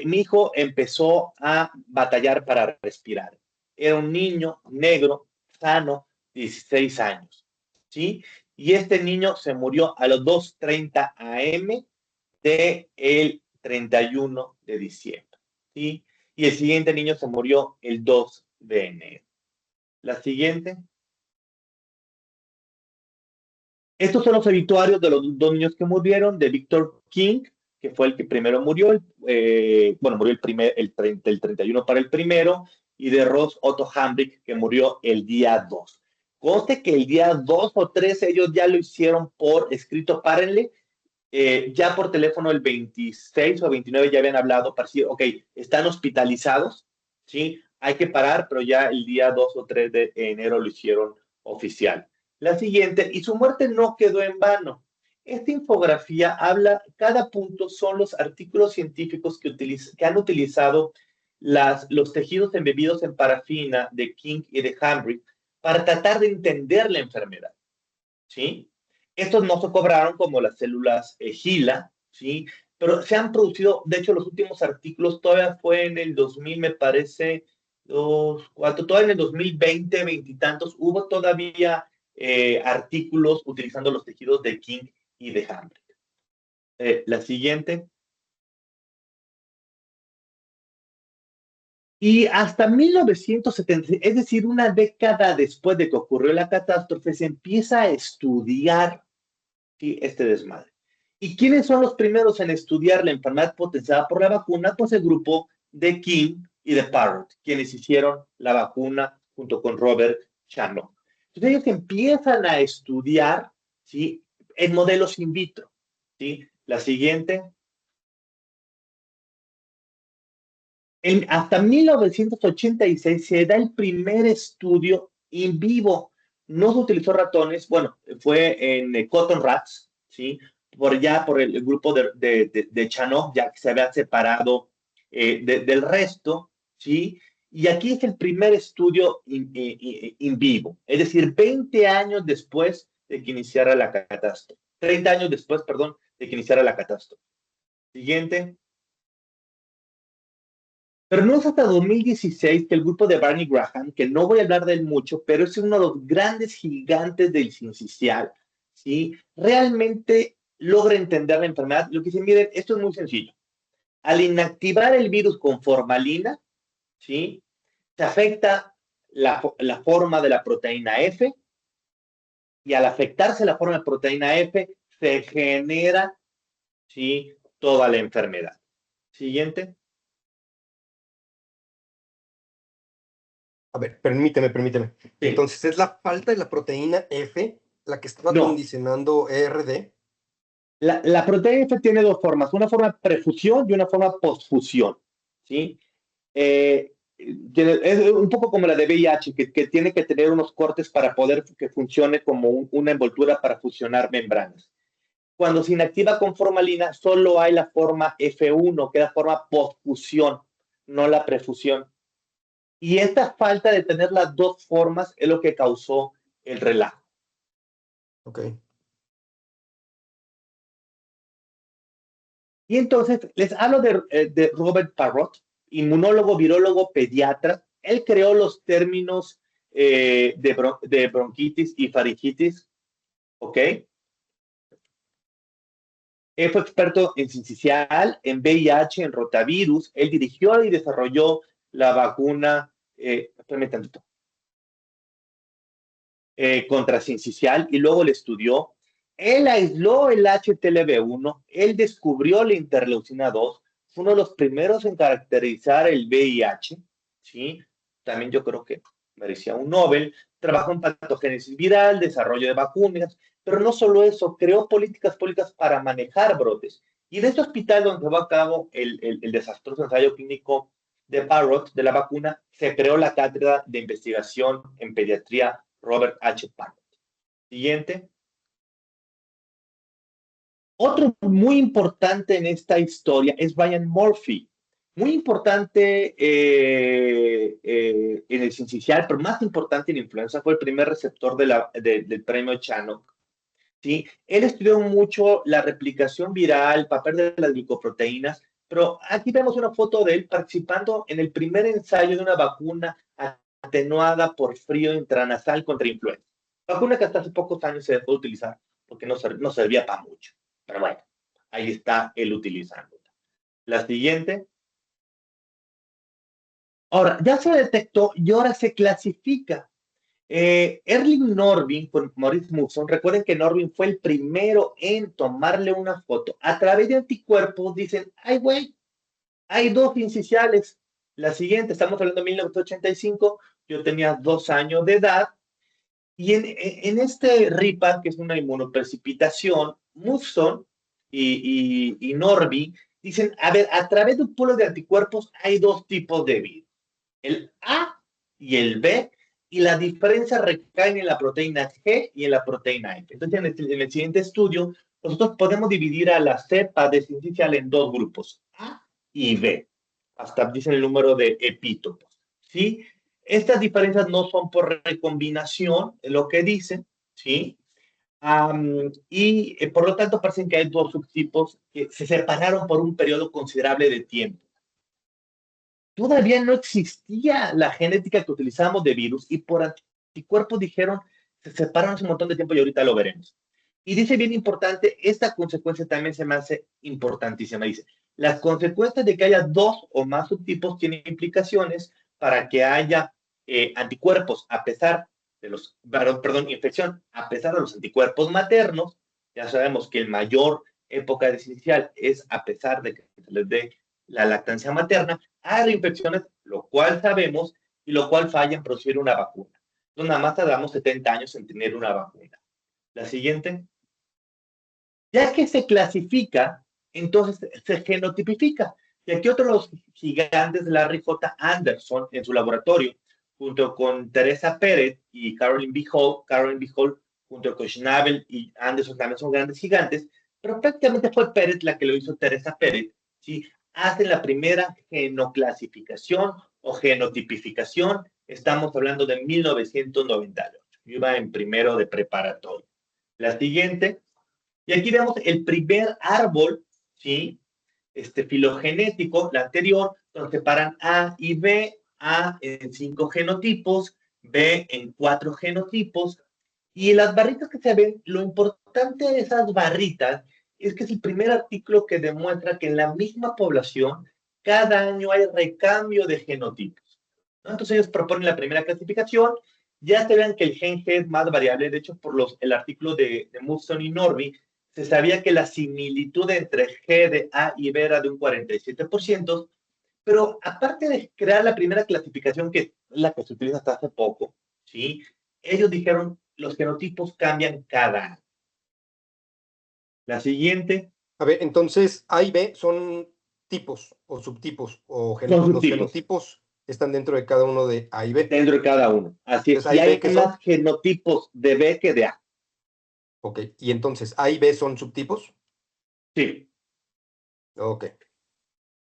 Mi hijo empezó a batallar para respirar. Era un niño negro, sano, 16 años, ¿sí? y este niño se murió a las 2:30 a.m. del 31 de diciembre, ¿sí? Y el siguiente niño se murió el 2 de enero. La siguiente. Estos son los obituarios de los dos niños que murieron, de Victor King, que fue el que primero murió, murió el 31 para el primero, y de Ross Otto Hambrecht, que murió el día 2. Conste que el día 2 o 3 ellos ya lo hicieron por escrito, párenle, ya por teléfono el 26 o 29 ya habían hablado para decir, ok, están hospitalizados, ¿sí? Hay que parar, pero ya el día 2 o 3 de enero lo hicieron oficial. La siguiente, y su muerte no quedó en vano. Esta infografía habla, cada punto son los artículos científicos que han utilizado los tejidos embebidos en parafina de King y de Hambrecht para tratar de entender la enfermedad, ¿sí? Estos no se cobraron como las células HeLa, ¿sí? Pero se han producido, de hecho, los últimos artículos todavía fue en el 2000, me parece, todavía en el 2020, veintitantos, hubo todavía artículos utilizando los tejidos de King y de Hambrecht. La siguiente. Y hasta 1970, es decir, una década después de que ocurrió la catástrofe, se empieza a estudiar, ¿sí?, este desmadre. ¿Y quiénes son los primeros en estudiar la enfermedad potenciada por la vacuna? Pues el grupo de King y de Parrott, quienes hicieron la vacuna junto con Robert Chanock. Entonces ellos empiezan a estudiar, ¿sí?, en modelos in vitro, ¿sí? La siguiente. Hasta 1986 se da el primer estudio in vivo. No se utilizó ratones, bueno, fue en cotton rats, ¿sí? Por el grupo de Chanock, ya que se había separado del resto, ¿sí? Y aquí es el primer estudio in vivo, es decir, 20 años después de que iniciara la catástrofe. 30 años después, perdón, de que iniciara la catástrofe. Siguiente. Pero no es hasta 2016 que el grupo de Barney Graham, que no voy a hablar de él mucho, pero es uno de los grandes gigantes del sincicial, ¿sí?, realmente logra entender la enfermedad. Lo que dicen, miren, esto es muy sencillo. Al inactivar el virus con formalina, ¿sí?, se afecta la forma de la proteína F, y al afectarse la forma de proteína F, se genera, ¿sí?, toda la enfermedad. Siguiente. A ver, permíteme. Sí. Entonces, ¿es la falta de la proteína F la que estaba No. condicionando ERD? La proteína F tiene dos formas, una forma prefusión y una forma postfusión, ¿sí? Es un poco como la de VIH, que tiene que tener unos cortes para poder que funcione como una envoltura para fusionar membranas. Cuando se inactiva con formalina, solo hay la forma F1, que es la forma postfusión, no la prefusión. Y esta falta de tener las dos formas es lo que causó el relajo. Ok. Y entonces les hablo de Robert Parrott, inmunólogo, virólogo, pediatra. Él creó los términos de bronquitis y faringitis, ¿ok? Él fue experto en sincicial, en VIH, en rotavirus. Él dirigió y desarrolló la vacuna, contra sincicial, y luego le estudió. Él aisló el HTLV1, él descubrió la interleucina 2, fue uno de los primeros en caracterizar el VIH, ¿sí? También yo creo que merecía un Nobel. Trabajó en patogénesis viral, desarrollo de vacunas, pero no solo eso, creó políticas públicas para manejar brotes. Y en este hospital donde se va a cabo el desastroso ensayo clínico de Parrott, de la vacuna, se creó la cátedra de investigación en pediatría Robert H. Parrott. Siguiente. Otro muy importante en esta historia es Brian Murphy. Muy importante en el sincicial, pero más importante en influenza, fue el primer receptor del premio Chanock, ¿sí? Él estudió mucho la replicación viral, el papel de las glicoproteínas, pero aquí vemos una foto de él participando en el primer ensayo de una vacuna atenuada por frío intranasal contra influenza. Vacuna que hasta hace pocos años se dejó de utilizar porque no servía para mucho. Pero bueno, ahí está él utilizándola. La siguiente. Ahora, ya se detectó y ahora se clasifica. Erling Norvin con Maurice Musson, recuerden que Norvin fue el primero en tomarle una foto. A través de anticuerpos dicen, ay güey, hay dos incisionales. La siguiente, estamos hablando de 1985, yo tenía 2 años de edad, y en este RIPA, que es una inmunoprecipitación, Musson y Norby dicen, a ver, a través de un polo de anticuerpos hay dos tipos de virus, el A y el B, y la diferencia recae en la proteína G y en la proteína F. Entonces, en el siguiente estudio, nosotros podemos dividir a la cepa de sincicial en dos grupos, A y B. Hasta dicen el número de epítopos, ¿sí? Estas diferencias no son por recombinación, es lo que dicen, ¿sí? Por lo tanto, parecen que hay dos subtipos que se separaron por un periodo considerable de tiempo. Todavía no existía la genética que utilizamos de virus y por anticuerpos dijeron, se separaron hace un montón de tiempo y ahorita lo veremos. Y dice bien importante, esta consecuencia también se me hace importantísima. Dice, las consecuencias de que haya dos o más subtipos tienen implicaciones para que haya anticuerpos a pesar de los, perdón, infección a pesar de los anticuerpos maternos. Ya sabemos que el mayor época de inicial es a pesar de que se les dé la lactancia materna, hay reinfecciones, lo cual sabemos y lo cual falla en producir una vacuna. Entonces, nada más tardamos 70 años en tener una vacuna. La siguiente. Ya que se clasifica, entonces se genotipifica. Y aquí otro de los gigantes, Larry J. Anderson, en su laboratorio, junto con Teresa Pérez y Caroline B. Hall, junto con Schnabel y Anderson, también son grandes gigantes, pero prácticamente fue Pérez la que lo hizo Teresa Pérez, ¿sí? Hacen la primera genoclasificación o genotipificación, estamos hablando de 1998. Yo iba en primero de preparatorio. La siguiente, y aquí vemos el primer árbol, ¿sí? Filogenético, la anterior, donde separan A y B, A en 5 genotipos, B en 4 genotipos, y las barritas que se ven, lo importante de esas barritas es que es el primer artículo que demuestra que en la misma población cada año hay recambio de genotipos, ¿no? Entonces ellos proponen la primera clasificación, ya se vean que el gen G es más variable, de hecho por el artículo de Musson y Norby, se sabía que la similitud entre G de A y B era de un 47%, pero aparte de crear la primera clasificación, que es la que se utiliza hasta hace poco, ¿sí? Ellos dijeron, los genotipos cambian cada año. La siguiente. A ver, entonces A y B son tipos o subtipos o Son los subtipos. genotipos están dentro de cada uno de A y B. Dentro de cada uno. Así es. Entonces, A Y y B, hay ¿qué son? más genotipos de B que de A. Ok, y entonces A y B son subtipos. Sí. Ok.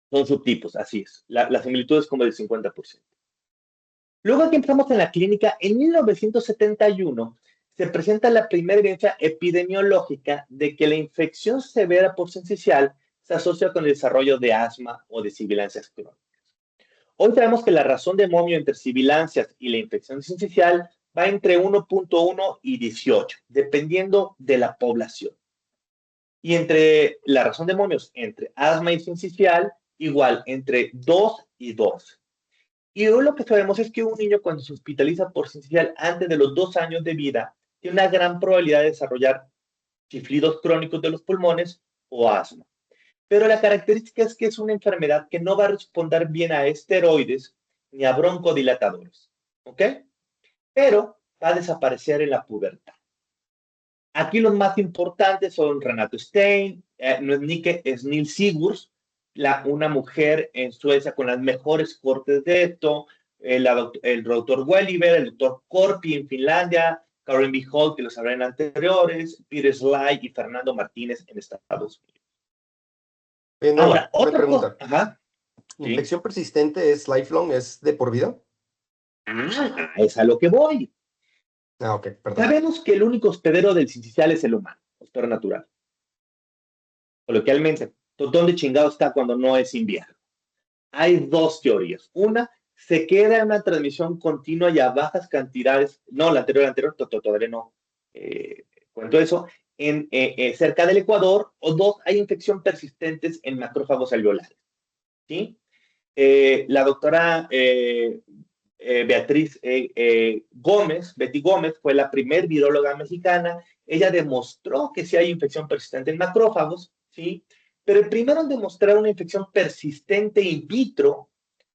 Son subtipos, así es. La similitud es como del 50%. Luego que empezamos en la clínica, en 1971 se presenta la primera evidencia epidemiológica de que la infección severa por sincicial se asocia con el desarrollo de asma o de sibilancias crónicas. Hoy sabemos que la razón de momio entre sibilancias y la infección sincicial va entre 1.1 y 18, dependiendo de la población. Y entre la razón de momios entre asma y sincicial, igual, entre 2 y 12. Y hoy lo que sabemos es que un niño cuando se hospitaliza por sincicial antes de los 2 años de vida tiene una gran probabilidad de desarrollar chiflidos crónicos de los pulmones o asma. Pero la característica es que es una enfermedad que no va a responder bien a esteroides ni a broncodilatadores. ¿Ok? Pero va a desaparecer en la pubertad. Aquí los más importantes son Renato Stein, no es Nike, es Nils Sigurds, una mujer en Suecia con las mejores cortes de esto, el doctor Welliver, el doctor Korpi en Finlandia, Karen B. Hall, que los habrán anteriores, Peter Sly y Fernando Martínez en Estados Unidos. Ahora, Una otra cosa, pregunta. ajá, sí. ¿Infección persistente es lifelong, es de por vida? Es a lo que voy. Ah, ok, perdón. Sabemos que el único hospedero del sincicial es el humano, hospedero natural. Coloquialmente, ¿dónde chingado está cuando no es invierno? Hay dos teorías. Una, se queda en una transmisión continua y a bajas cantidades, no, la anterior, todavía no cuento eso, cerca del Ecuador, o dos, hay infección persistentes en macrófagos alveolares, ¿sí? La doctora Beatriz Gómez, Betty Gómez, fue la primer viróloga mexicana. Ella demostró que sí hay infección persistente en macrófagos, ¿sí? Pero el primero en demostrar una infección persistente in vitro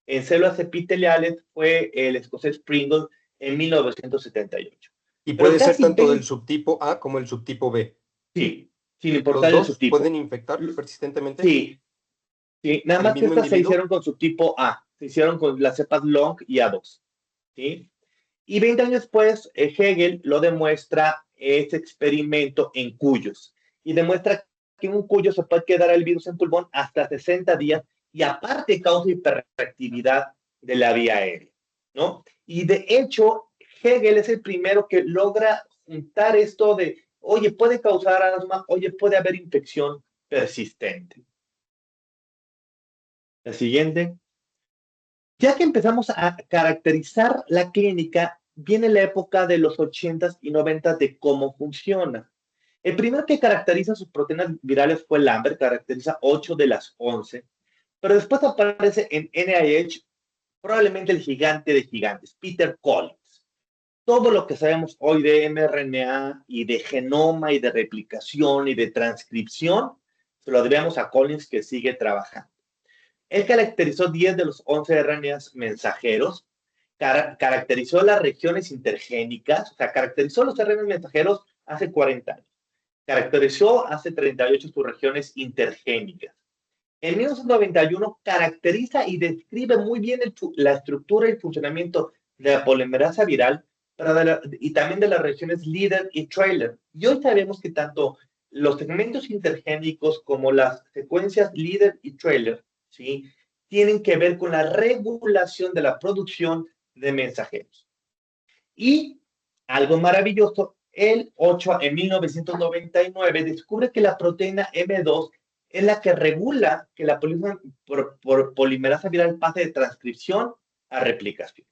en células epiteliales fue el escocés Pringle en 1978. Y Pero puede ser casi tanto del 20, subtipo A como el subtipo B. sí, sin ¿Los importar el dos pueden subtipo. infectar persistentemente? Sí, sí, nada ¿El más que mismo estas se individuo? hicieron con subtipo A, se hicieron con las cepas long y A2, ¿sí? Y 20 años después, Hegel lo demuestra ese experimento en cuyos. Y demuestra que en un cuyo se puede quedar el virus en pulmón hasta 60 días y aparte causa hiperreactividad de la vía aérea, ¿no? Y de hecho, Hegel es el primero que logra juntar esto de, oye, puede causar asma, oye, puede haber infección persistente. La siguiente. Ya que empezamos a caracterizar la clínica, viene la época de los 80s y 90s de cómo funciona. El primero que caracteriza sus proteínas virales fue Lambert, caracteriza 8 de las 11, pero después aparece en NIH probablemente el gigante de gigantes, Peter Collins. Todo lo que sabemos hoy de mRNA y de genoma y de replicación y de transcripción, se lo debemos a Collins que sigue trabajando. Él caracterizó 10 de los 11 RNAs mensajeros, caracterizó las regiones intergénicas, o sea, caracterizó los RNAs mensajeros hace 40 años, caracterizó hace 38 sus regiones intergénicas. En 1991 caracteriza y describe muy bien la estructura y el funcionamiento de la polimerasa viral y también de las regiones líder y trailer. Y hoy sabemos que tanto los segmentos intergénicos como las secuencias líder y trailer, ¿sí?, tienen que ver con la regulación de la producción de mensajeros. Y algo maravilloso, en 1999 descubre que la proteína M2 es la que regula que la polimerasa viral pase de transcripción a replicación.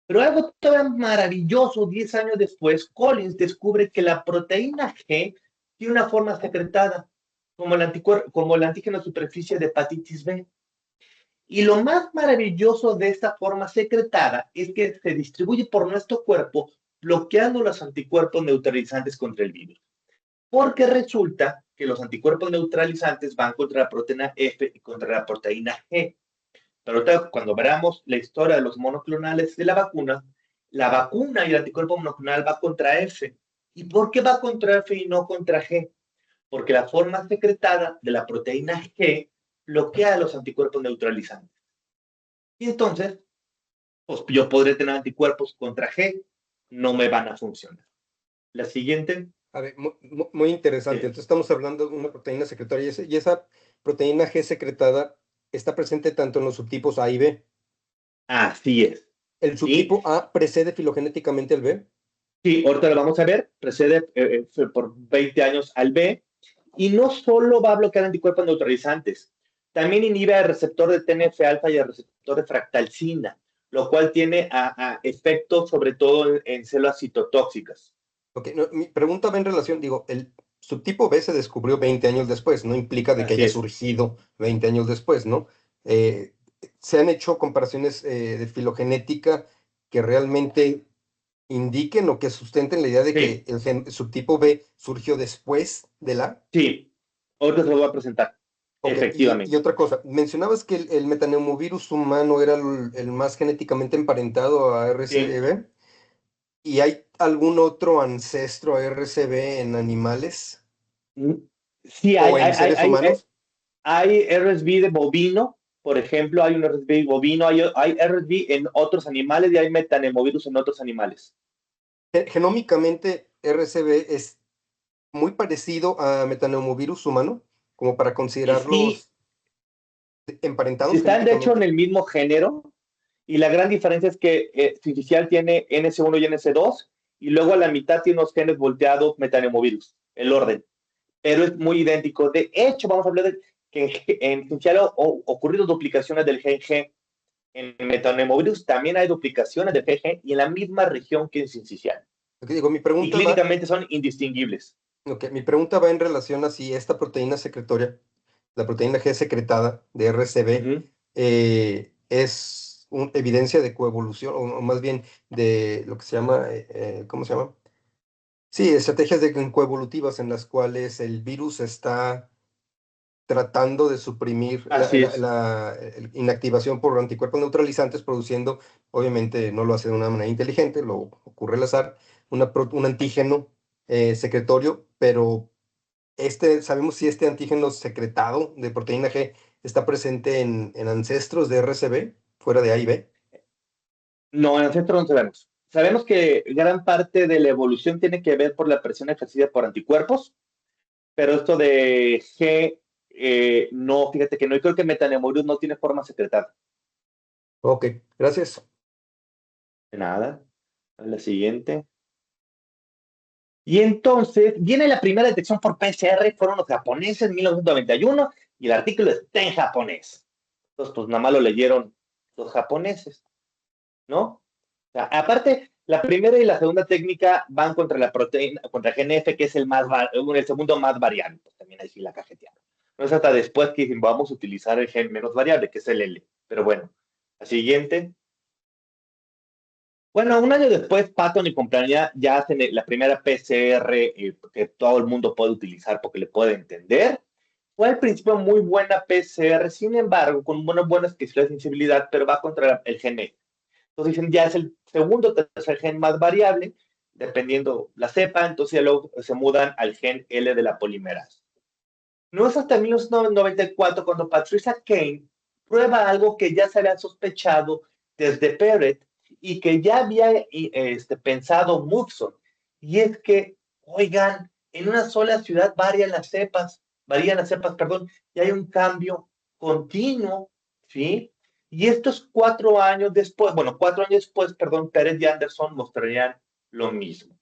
Pero algo todavía maravilloso, 10 años después, Collins descubre que la proteína G tiene una forma secretada, como el antígeno de superficie de hepatitis B. Y lo más maravilloso de esta forma secretada es que se distribuye por nuestro cuerpo bloqueando los anticuerpos neutralizantes contra el virus. Porque resulta que los anticuerpos neutralizantes van contra la proteína F y contra la proteína G. Pero cuando veamos la historia de los monoclonales de la vacuna y el anticuerpo monoclonal va contra F. ¿Y por qué va contra F y no contra G? Porque la forma secretada de la proteína G bloquea los anticuerpos neutralizantes. Y entonces, pues yo podré tener anticuerpos contra G, no me van a funcionar. La siguiente. A ver, muy interesante. Entonces estamos hablando de una proteína secretaria y esa proteína G secretada está presente tanto en los subtipos A y B. Así es. ¿El ¿Sí? subtipo A precede filogenéticamente al B? Sí, ahorita lo vamos a ver. Precede por 20 años al B. Y no solo va a bloquear anticuerpos neutralizantes, también inhibe el receptor de TNF-alfa y el receptor de fractalcina, lo cual tiene efectos sobre todo en células citotóxicas. Ok, no, mi pregunta va en relación, digo, el subtipo B se descubrió 20 años después, no implica de que Así haya es. surgido 20 años después, ¿no? Eh, Se han hecho comparaciones de filogenética que realmente indiquen o que sustenten la idea de que Sí, el subtipo B surgió después de la... sí. Ahorita se lo voy a presentar. Ok, y Efectivamente. otra cosa, mencionabas que el metaneumovirus humano era el más genéticamente emparentado a Sí. RSV. ¿Y hay algún otro ancestro a RCB en animales Mm, sí, o en seres humanos? hay RSV de bovino, por ejemplo, hay un RSV bovino, hay RSV en otros animales y hay metanemovirus en otros animales. Genómicamente, RCB es muy parecido a metaneumovirus humano, como para Sí, considerarlos sí emparentados están de hecho en genéticamente. el mismo género y la gran diferencia es que su inicial tiene NS1 y NS2 y luego a la mitad tiene unos genes volteados metanemovirus, el orden, pero es muy idéntico. De hecho, vamos a hablar de que en inicial ocurrido duplicaciones del gen G En metanemovirus también hay duplicaciones de PG y en la misma región que en sincicial. Lo que digo, Y clínicamente son indistinguibles. mi pregunta va en relación a si esta proteína secretoria, la proteína G secretada de RCB, es evidencia de coevolución, o más bien de lo que se llama, ¿cómo se llama? Sí, estrategias coevolutivas en las cuales el virus está tratando de suprimir Así es. la inactivación por anticuerpos neutralizantes, produciendo, obviamente no lo hace de una manera inteligente, lo ocurre al azar, un antígeno secretorio, pero ¿sabemos si este antígeno secretado de proteína G está presente en ancestros de RCB, fuera de A y B? No, en ancestros no sabemos. Sabemos que gran parte de la evolución tiene que ver por la presión ejercida por anticuerpos, pero esto de G, no, fíjate que no, y creo que metanemovirus no tiene forma secretada. Ok, gracias. De nada. A la siguiente. Y entonces viene la primera detección por PCR, fueron los japoneses en 1991 y el artículo está en japonés. Entonces, pues nada más lo leyeron los japoneses, ¿no? O sea, aparte, la primera y la segunda técnica van contra la proteína, contra GNF, que es el segundo más variable. Pues también ahí sí la cajetearon. No es hasta después que dicen, vamos a utilizar el gen menos variable, que es el L. Pero bueno, la siguiente. Bueno, un año después, Patton y compañía ya hacen la primera PCR que todo el mundo puede utilizar porque le puede entender. Fue al principio muy buena PCR, sin embargo, con una buena especialidad de sensibilidad, pero va contra el gen E. Entonces dicen, ya es el segundo o tercer gen más variable, dependiendo la cepa, entonces ya luego se mudan al gen L de la polimerasa. No es hasta 1994 cuando Patricia Kane prueba algo que ya se había sospechado desde Perret y que ya había pensado Mufson. Y es que, oigan, en una sola ciudad varían las cepas, perdón, y hay un cambio continuo, ¿sí? Y estos 4 años después, bueno, 4 años después, perdón, Perret y Anderson mostrarían lo mismo.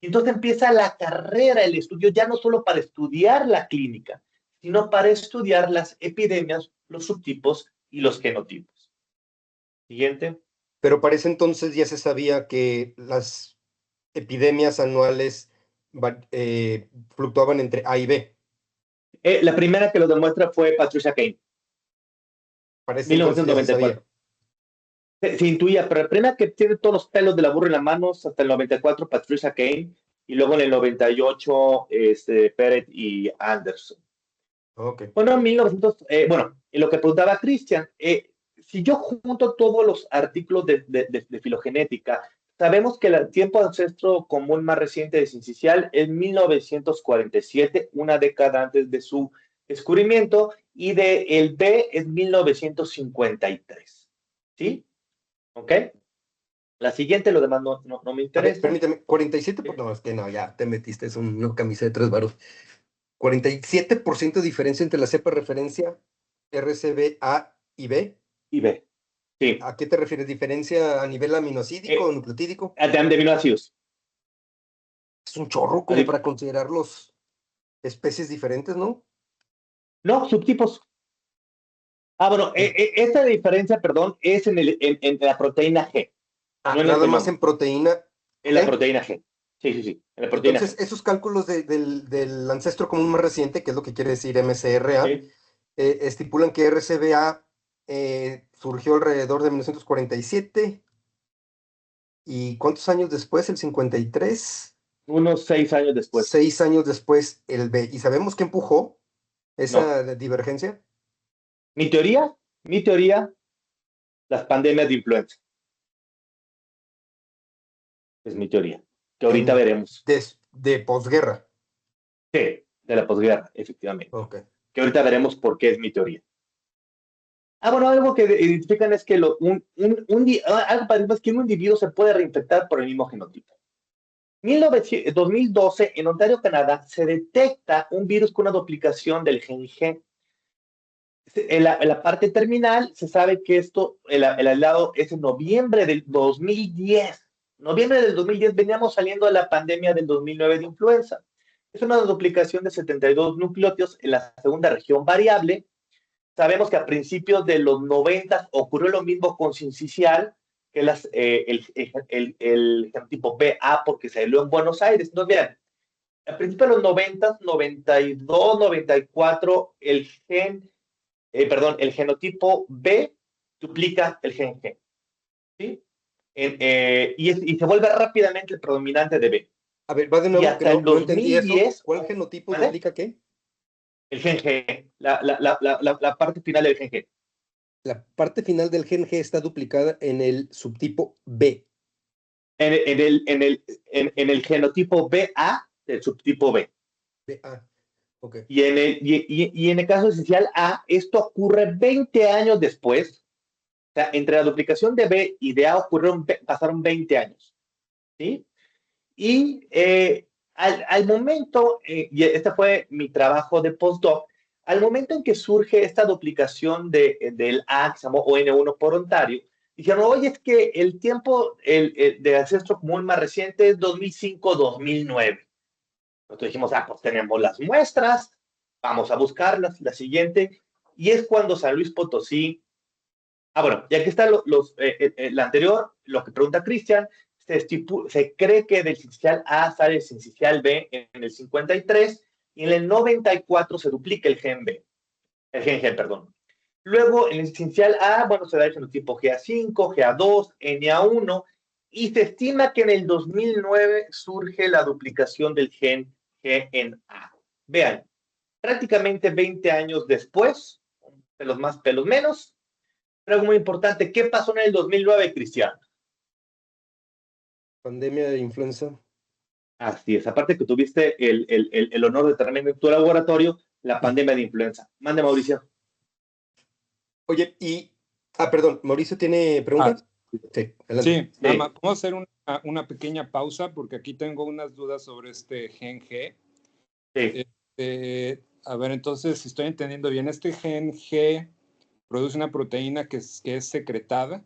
Y entonces empieza la carrera, el estudio, ya no solo para estudiar la clínica, sino para estudiar las epidemias, los subtipos y los genotipos. Siguiente. Pero para ese entonces ya se sabía que las epidemias anuales fluctuaban entre A y B. La primera que lo demuestra fue Patricia Kane, Para ese entonces ya se sabía. 1994. Se intuía, pero la primera que tiene todos los pelos de la burra en la mano hasta el 94, Patricia Kane, y luego en el 98, Perret y Anderson. Ok. Bueno, en 1900, bueno, en lo que preguntaba Christian, si yo junto todos los artículos de filogenética, sabemos que el tiempo ancestro común más reciente de sincicial es 1947, una década antes de su descubrimiento, y el B es 1953. ¿Sí? ¿Ok? La siguiente, lo demás no me A ver, interesa. permíteme, 47, no, es que no, ya te metiste, es una camisa de 3 varos. 47% de diferencia entre la cepa referencia RCB A y B. Y B. Sí. ¿A qué te refieres? ¿Diferencia a nivel aminoácidico o nucleotídico? De aminoácidos. Es un chorro como para considerarlos especies diferentes, ¿no? No, subtipos. Bueno, esta diferencia, perdón, es en la proteína G, no en el Nada más genoma, en proteína en la G. proteína G. Sí, sí, sí, en la proteína Entonces, G. esos cálculos del ancestro común más reciente, que es lo que quiere decir MCRA, Sí. estipulan que RCBA surgió alrededor de 1947. ¿Y cuántos años después? El 53. Unos 6 años después. 6 años después el B. ¿Y sabemos qué empujó No. esa divergencia? Mi teoría, las pandemias de influenza. Es mi teoría. Que ahorita En, veremos. de posguerra. Sí, de la posguerra, efectivamente. Ok. Que ahorita veremos por qué es mi teoría. Bueno, algo que identifican es que algo parecido es que un individuo se puede reinfectar por el mismo genotipo. 2012, en Ontario, Canadá, se detecta un virus con una duplicación del gen G. En la parte terminal, se sabe que el aislado es en noviembre del 2010. Noviembre del 2010 veníamos saliendo de la pandemia del 2009 de influenza. Es una duplicación de 72 nucleótidos en la segunda región variable. sabemos que a principios de los 90 ocurrió lo mismo con sincicial, que el genotipo BA, porque se salió en Buenos Aires. Entonces, vean, a principios de los 90, 92, 94, el genotipo B duplica el gen G, ¿sí? Y se vuelve rápidamente el predominante de B. A ver, va de Y nuevo, que hasta no, el no entendí eso. 2010, ¿Cuál genotipo ¿vale? duplica qué? El gen G, la parte final del gen G. La parte final del gen G está duplicada en el subtipo B. En el genotipo BA del subtipo B. BA. Ok. Y en el caso esencial A, esto ocurre 20 años después. O sea, entre la duplicación de B y de A pasaron 20 años. ¿Sí? Y al momento, y este fue mi trabajo de postdoc, al momento en que surge esta duplicación del A, que se llamó ON1 por Ontario, dijeron, oye, es que el tiempo de ancestro común más reciente es 2005-2009. Nosotros dijimos, pues tenemos las muestras, vamos a buscarlas, la siguiente, y es cuando San Luis Potosí, bueno, y aquí está la anterior, lo que pregunta Cristian, se cree que del sincicial A sale el sincicial B en el 53 y en el 94 se duplica el gen B, el gen G, perdón. Luego en el sincicial A, bueno, se da el genotipo GA5, GA2, NA1 y se estima que en el 2009 surge la duplicación del gen G en A. Vean, prácticamente 20 años después, pelos más, pelos menos, pero algo muy importante, ¿qué pasó en el 2009, Cristian? Pandemia de influenza. Así es, aparte que tuviste el honor de tener en tu laboratorio la pandemia de influenza. Mande, Mauricio. Oye, perdón, ¿Mauricio tiene preguntas? Sí, adelante. Sí, nada más, vamos a hacer una pequeña pausa porque aquí tengo unas dudas sobre este gen G. Sí. A ver, entonces, si estoy entendiendo bien, este gen G produce una proteína que es secretada.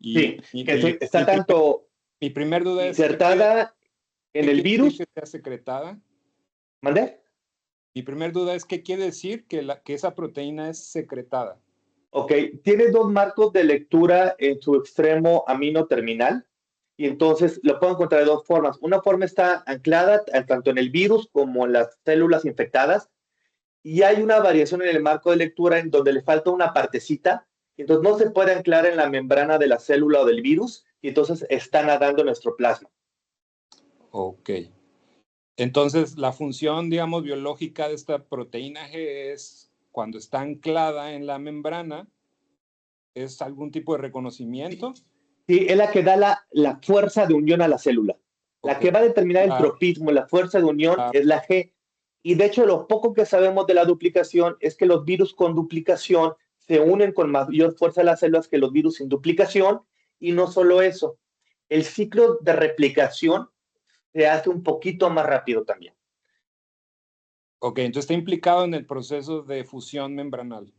Sí, que está tanto mi primer duda insertada en el virus. ¿Qué sea secretada? ¿Mande? Mi primer duda es ¿qué quiere decir que esa proteína es secretada? Ok, tiene dos marcos de lectura en su extremo amino terminal y entonces lo puedo encontrar de dos formas. Una forma está anclada tanto en el virus como en las células infectadas y hay una variación en el marco de lectura en donde le falta una partecita, y entonces no se puede anclar en la membrana de la célula o del virus y entonces está nadando en nuestro plasma. Ok. Entonces, la función, digamos, biológica de esta proteína G es cuando está anclada en la membrana, ¿es algún tipo de reconocimiento? Sí, es la que da la fuerza de unión a la célula. La que va a determinar el tropismo, la fuerza de unión, es la G. Y de hecho, lo poco que sabemos de la duplicación es que los virus con duplicación se unen con mayor fuerza a las células que los virus sin duplicación. Y no solo eso, el ciclo de replicación se hace un poquito más rápido también. Ok, entonces está implicado en el proceso de fusión membranal.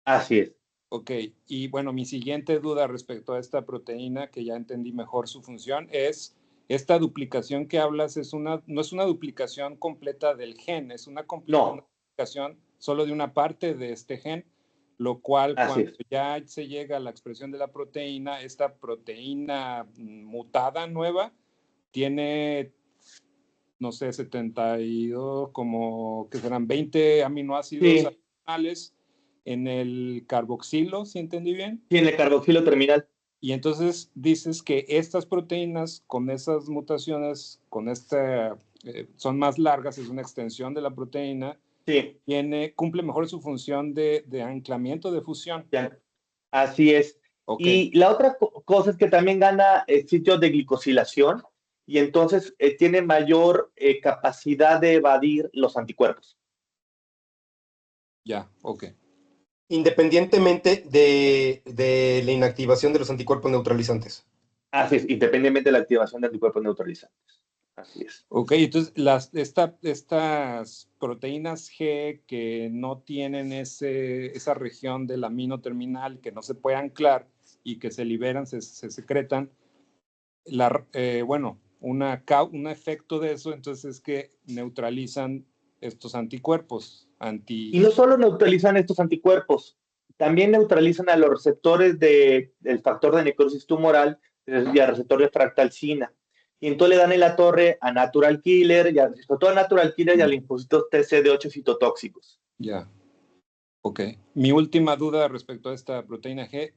Así es. Ok, y bueno, mi siguiente duda respecto a esta proteína, que ya entendí mejor su función, es esta duplicación que hablas no es una duplicación completa del gen, es una duplicación solo de una parte de este gen, lo cual cuando ya se llega a la expresión de la proteína, esta proteína mutada nueva tiene, no sé, 72, como que serán 20 aminoácidos adicionales en el carboxilo, ¿sí entendí bien? Sí, en el carboxilo terminal. Y entonces dices que estas proteínas con esas mutaciones, son más largas, es una extensión de la proteína, cumple mejor su función de anclamiento, de fusión. Así es. Okay. Y la otra cosa es que también gana sitios de glicosilación y entonces tiene mayor capacidad de evadir los anticuerpos. Ya, ok. Independientemente de la inactivación de los anticuerpos neutralizantes. Así es, independientemente de la activación de anticuerpos neutralizantes. Así es. Ok, entonces estas proteínas G que no tienen esa región del amino terminal, que no se puede anclar y que se liberan, se secretan, bueno, un efecto de eso entonces es que neutralizan estos anticuerpos. Y no solo neutralizan estos anticuerpos, también neutralizan a los receptores del factor de necrosis tumoral y al receptor de fractalcina. Y entonces le dan en la torre a Natural Killer, sobre todo a Natural Killer y a linfocitos TCD8 citotóxicos. Ya. Ok. Mi última duda respecto a esta proteína G,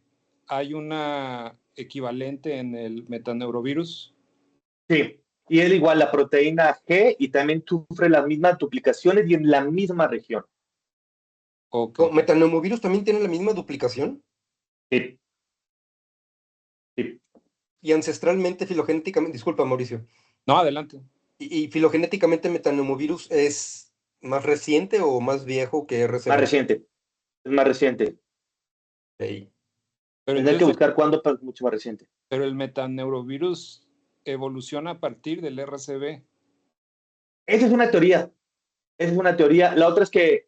¿hay una equivalente en el metaneurovirus? Sí, y es igual la proteína G y también sufre las mismas duplicaciones y en la misma región. Okay. ¿Metaneumovirus también tiene la misma duplicación? Sí. Sí. Y ancestralmente, filogenéticamente, disculpa, Mauricio. No, adelante. ¿Y filogenéticamente metaneumovirus es más reciente o más viejo que RCV? Más reciente. Es más reciente. Okay. Pero Tendrá que buscar cuándo, pero es mucho más reciente. Pero el metaneurovirus evoluciona a partir del RCV. Esa es una teoría. Esa es una teoría. La otra es que,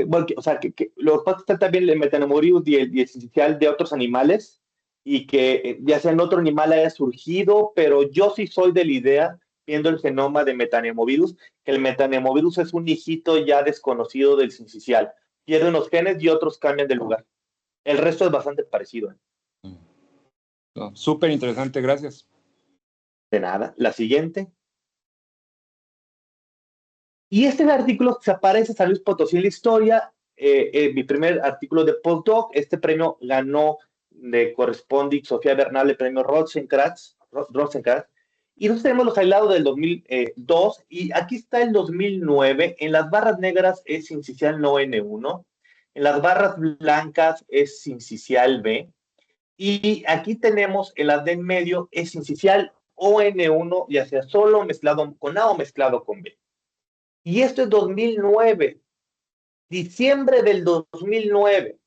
bueno, o sea, que lo que pasa es que está también el metaneumovirus y el esencial de otros animales y que ya sea en otro animal haya surgido, pero yo sí soy de la idea, viendo el genoma de metaneumovirus, que el metaneumovirus es un hijito ya desconocido del sincicial. Pierde unos genes y otros cambian de lugar. El resto es bastante parecido. No, súper interesante, gracias. De nada. La siguiente. Y este artículo se aparece en San Luis Potosí en la historia, mi primer artículo de postdoc. Este premio ganó, le corresponde Sofía Bernal el premio Rosenkranz. Y nosotros tenemos los aislados del 2002 y aquí está el 2009. En las barras negras es sincicial no N1, en las barras blancas es sincicial B y aquí tenemos en las de en medio es sincicial ON1, ya sea solo mezclado con A o mezclado con B. Y esto es 2009, diciembre del 2009.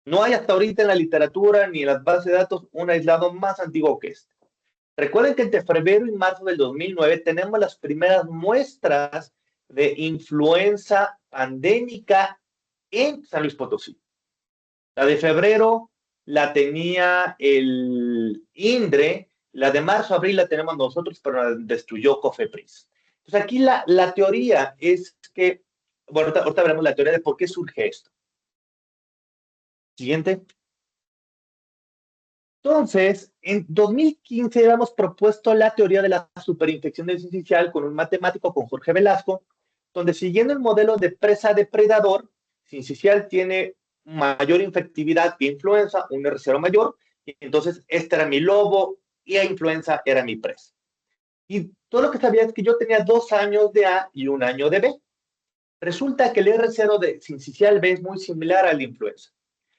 No hay hasta ahorita en la literatura ni en las bases de datos un aislado más antiguo que este. Recuerden que entre febrero y marzo del 2009 tenemos las primeras muestras de influenza pandémica en San Luis Potosí. La de febrero la tenía el INDRE, la de marzo-abril la tenemos nosotros, pero la destruyó COFEPRIS. Entonces aquí la teoría es que, bueno, ahorita veremos la teoría de por qué surge esto. Siguiente. Entonces, en 2015 habíamos propuesto la teoría de la superinfección del sincicial con un matemático, con Jorge Velasco, donde siguiendo el modelo de presa-depredador, sincicial tiene mayor infectividad que influenza, un R0 mayor, y entonces este era mi lobo y la influenza era mi presa. Y todo lo que sabía es que yo tenía 2 años de A y 1 año de B. Resulta que el R0 de sincicial B es muy similar a la influenza.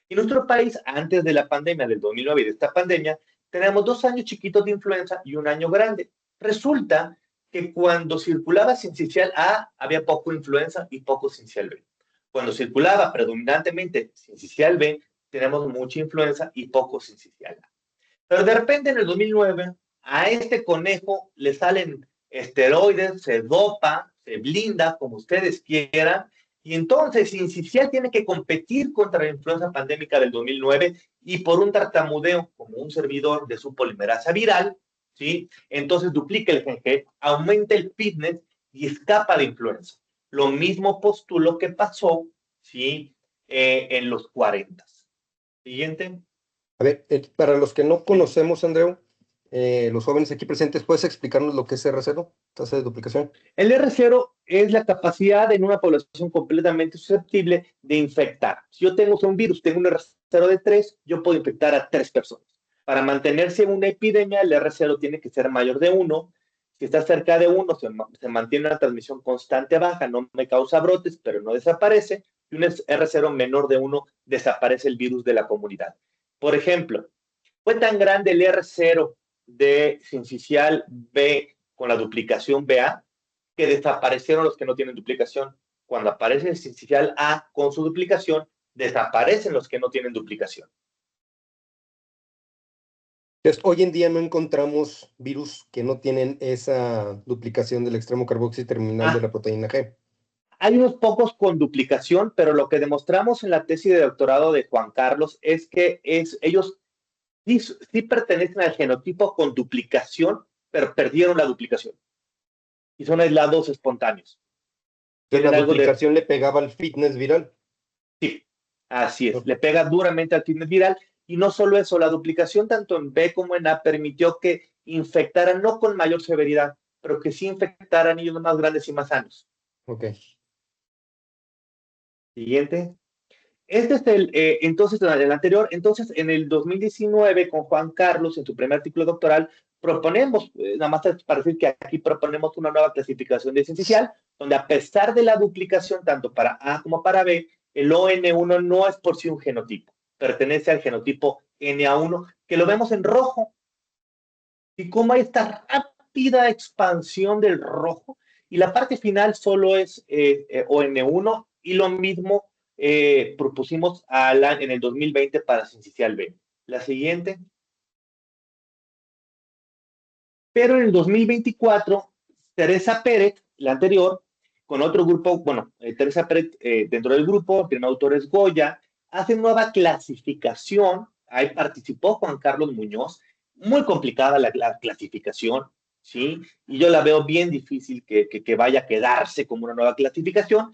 En nuestro país, antes de la pandemia del 2009 y de esta pandemia, tenemos 2 años chiquitos de influenza y 1 año grande. Resulta que cuando circulaba sincicial A, había poco influenza y poco sincicial B. Cuando circulaba predominantemente sincicial B, tenemos mucha influenza y poco sincicial A. Pero de repente en el 2009, a este conejo le salen esteroides, se dopa, se blinda, como ustedes quieran, y entonces sincicial tiene que competir contra la influenza pandémica del 2009 y por un tartamudeo, como un servidor de su polimerasa viral, ¿sí? Entonces duplica el gen G, aumenta el fitness y escapa de influenza. Lo mismo postulo que pasó, ¿sí? En los 40. Siguiente. A ver, para los que no conocemos, Andreu, los jóvenes aquí presentes, ¿puedes explicarnos lo que es R0, tasa de duplicación? El R0 es la capacidad en una población completamente susceptible de infectar. Si yo tengo un virus, tengo un R0 de 3, yo puedo infectar a 3 personas. Para mantenerse en una epidemia, el R0 tiene que ser mayor de 1. Si está cerca de 1, se mantiene una transmisión constante baja, no me causa brotes, pero no desaparece. Y un R0 menor de 1, desaparece el virus de la comunidad. Por ejemplo, fue tan grande el R0 de sincicial B con la duplicación BA que desaparecieron los que no tienen duplicación. Cuando aparece el sincicial A con su duplicación, desaparecen los que no tienen duplicación. Entonces, hoy en día no encontramos virus que no tienen esa duplicación del extremo carboxy terminal de la proteína G. Hay unos pocos con duplicación, pero lo que demostramos en la tesis de doctorado de Juan Carlos es que ellos sí pertenecen al genotipo con duplicación, pero perdieron la duplicación. Y son aislados espontáneos. Entonces la Tienen algo de... duplicación le pegaba al fitness viral. Sí, así es. Ok. Le pega duramente al fitness viral. Y no solo eso, la duplicación tanto en B como en A permitió que infectaran, no con mayor severidad, pero que sí infectaran niños más grandes y más sanos. Ok. Siguiente. Este es entonces, el anterior, entonces en el 2019 con Juan Carlos, en su primer artículo doctoral, proponemos, nada más para decir que aquí proponemos una nueva clasificación de sincicial, donde a pesar de la duplicación, tanto para A como para B, el ON1 no es por sí un genotipo, pertenece al genotipo NA1, que lo vemos en rojo. Y cómo hay esta rápida expansión del rojo, y la parte final solo es ON1, y lo mismo propusimos en el 2020 para sincicial B. La siguiente. Pero en el 2024, Teresa Pérez, la anterior, con otro grupo, bueno, Teresa Pérez dentro del grupo, el primer autor es Goya, hace nueva clasificación, ahí participó Juan Carlos Muñoz, muy complicada la clasificación, ¿sí? Y yo la veo bien difícil que vaya a quedarse como una nueva clasificación,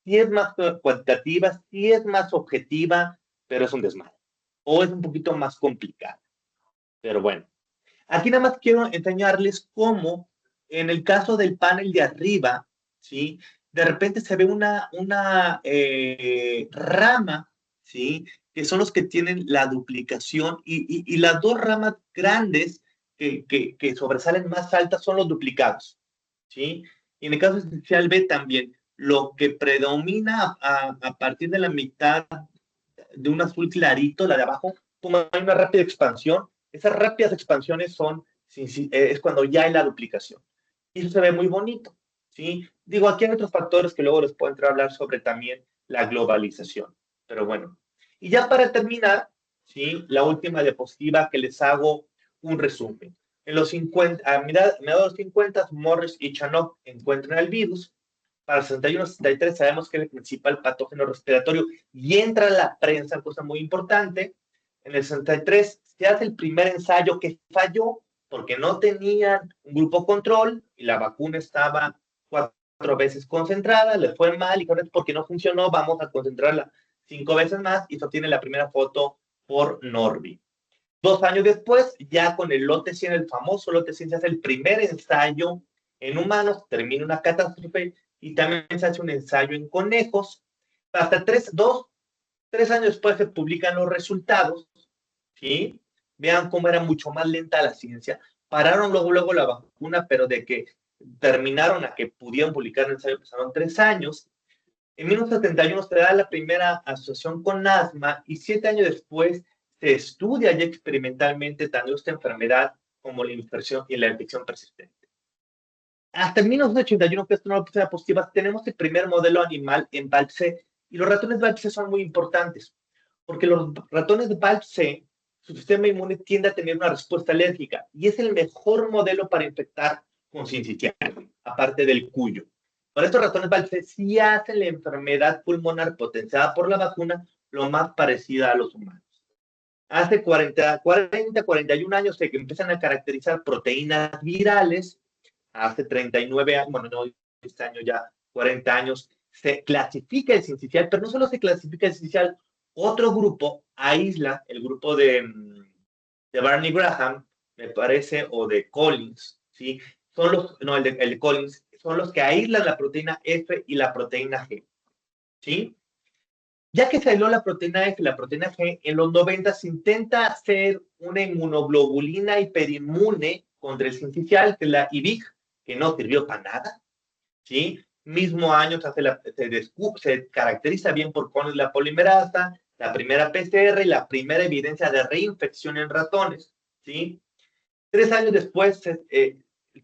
sí es más cuantitativa, sí es más objetiva, pero es un desmadre, o es un poquito más complicada, pero bueno. Aquí nada más quiero enseñarles cómo en el caso del panel de arriba, ¿sí? De repente se ve una rama, ¿sí? Que son los que tienen la duplicación y las dos ramas grandes que sobresalen más altas son los duplicados, ¿sí? Y en el caso esencial B también, lo que predomina a partir de la mitad de un azul clarito, la de abajo, como hay una rápida expansión. Esas rápidas expansiones es cuando ya hay la duplicación. Y eso se ve muy bonito, ¿sí? Digo, aquí hay otros factores que luego les puedo entrar a hablar sobre también la globalización. Pero bueno. Y ya para terminar, ¿sí? La última diapositiva que les hago un resumen. En los 50, a mediados de los 50, Morris y Chanok encuentran el virus. Para el 61-63 sabemos que es el principal patógeno respiratorio y entra la prensa, cosa muy importante. En el 63 se hace el primer ensayo que falló porque no tenían un grupo control y la vacuna estaba 4 veces concentrada, le fue mal y porque no funcionó, vamos a concentrarla 5 veces más y se obtiene la primera foto por Norby. 2 años después, ya con el lote 100, el famoso lote 100, se hace el primer ensayo en humanos, termina una catástrofe y también se hace un ensayo en conejos. Hasta 3 años después se publican los resultados, ¿sí? Vean cómo era mucho más lenta la ciencia. Pararon luego la vacuna, pero de que terminaron a que pudieron publicar el ensayo pasaron 3 años. En 1971 se da la primera asociación con asma y 7 años después se estudia ya experimentalmente tanto esta enfermedad como la infección y la infección persistente. Hasta 1981, que esto no es una positiva, tenemos el primer modelo animal en VALP-C y los ratones VALP-C son muy importantes porque los ratones de VALP-C, su sistema inmune tiende a tener una respuesta alérgica y es el mejor modelo para infectar con sincicial, aparte del cuyo. Para estos ratones VALP-C sí hacen la enfermedad pulmonar potenciada por la vacuna lo más parecida a los humanos. Hace 41 años se empiezan a caracterizar proteínas virales. Hace 39 años, bueno, no, este año ya 40 años, se clasifica el sincicial, pero no solo se clasifica el sincicial, otro grupo aísla, el grupo de Barney Graham, me parece, o de Collins, ¿sí? Son los, no, el de Collins, son los que aíslan la proteína F y la proteína G, ¿sí? Ya que se aisló la proteína F y la proteína G, en los 90 se intenta hacer una inmunoglobulina hiperinmune contra el sincicial, que es la IVIG, que no sirvió para nada, ¿sí? Mismo año se caracteriza bien por con la polimerasa, la primera PCR y la primera evidencia de reinfección en ratones, ¿sí? 3 años después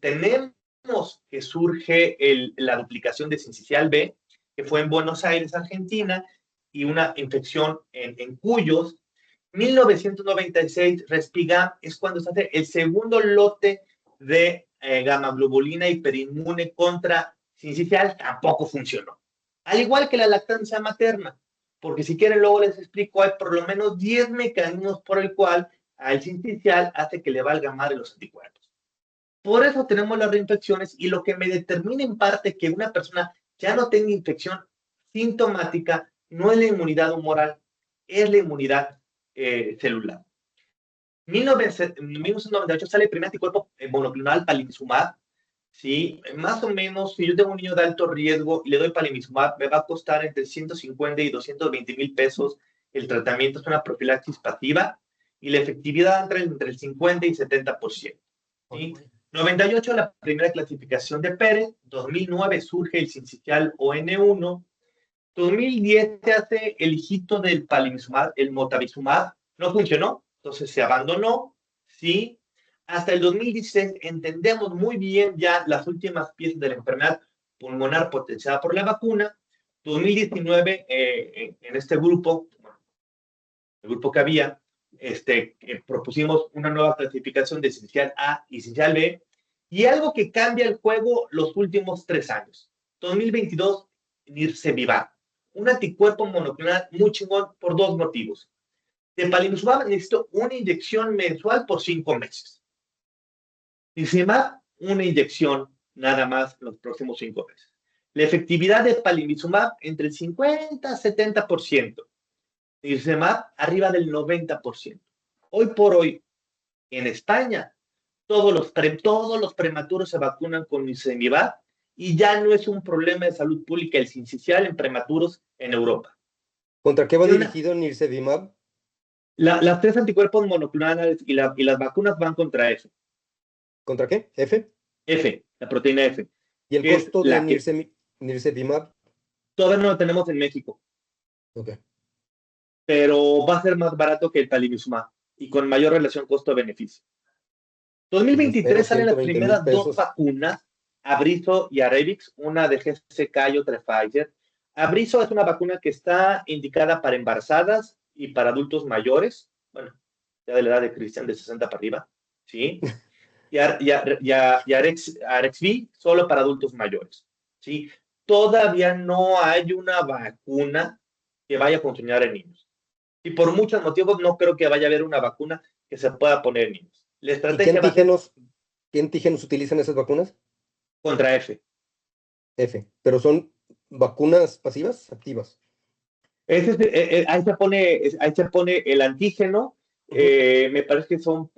tenemos que surge la duplicación de sincicial B, que fue en Buenos Aires, Argentina, y una infección en cuyos. 1996, Respigam es cuando se hace el segundo lote de gamma globulina hiperinmune contra sincicial, tampoco funcionó. Al igual que la lactancia materna, porque si quieren luego les explico, hay por lo menos 10 mecanismos por el cual al sincicial hace que le valga madre los anticuerpos. Por eso tenemos las reinfecciones y lo que me determina en parte que una persona ya no tenga infección sintomática, no es la inmunidad humoral, es la inmunidad celular. En 1998 sale el primer anticuerpo monoclonal palivizumab. Sí, más o menos, si yo tengo un niño de alto riesgo y le doy palivizumab, me va a costar entre 150 y 220 mil pesos. El tratamiento es una profilaxis pasiva y la efectividad entra entre el 50 y 70%. ¿Sí? 98, la primera clasificación de Pérez. 2009 surge el sincicial ON1. 2010 se hace el hijito del palivizumab, el motavizumab. No funcionó, entonces se abandonó. ¿Sí? Hasta el 2016 entendemos muy bien ya las últimas piezas de la enfermedad pulmonar potenciada por la vacuna. 2019, en este grupo, el grupo que había, propusimos una nueva clasificación de esencial A y esencial B, y algo que cambia el juego los últimos 3 años. 2022, Nirsevimab, un anticuerpo monoclonal muy chingón por 2 motivos. De palivizumab necesito una inyección mensual por 5 meses. Nirsevimab, una inyección nada más los próximos 5 meses. La efectividad de palivizumab entre el 50 a 70%. Nirsevimab arriba del 90%. Hoy por hoy, en España, todos los prematuros se vacunan con Nirsevimab y ya no es un problema de salud pública el sincicial en prematuros en Europa. ¿Contra qué va dirigido Nirsevimab? Las 3 anticuerpos monoclonales y las vacunas van contra F. ¿Contra qué? ¿F? F, la proteína F. ¿Y el costo de Nirsevimab? Todavía no lo tenemos en México. Ok. Pero va a ser más barato que el palivizumab y con mayor relación costo-beneficio. 2023 salen las primeras 2 vacunas, Abriso y Arevix, una de GSK y otra de Pfizer. Abriso es una vacuna que está indicada para embarazadas y para adultos mayores, bueno, ya de la edad de Cristian, de 60 para arriba, ¿sí? Y Arexvi solo para adultos mayores, ¿sí? Todavía no hay una vacuna que vaya a funcionar en niños. Y por muchos motivos no creo que vaya a haber una vacuna que se pueda poner en niños. La estrategia ¿Qué antígenos utilizan esas vacunas? Contra F. F. ¿Pero son vacunas pasivas, activas? Ahí se pone el antígeno. Me parece que son,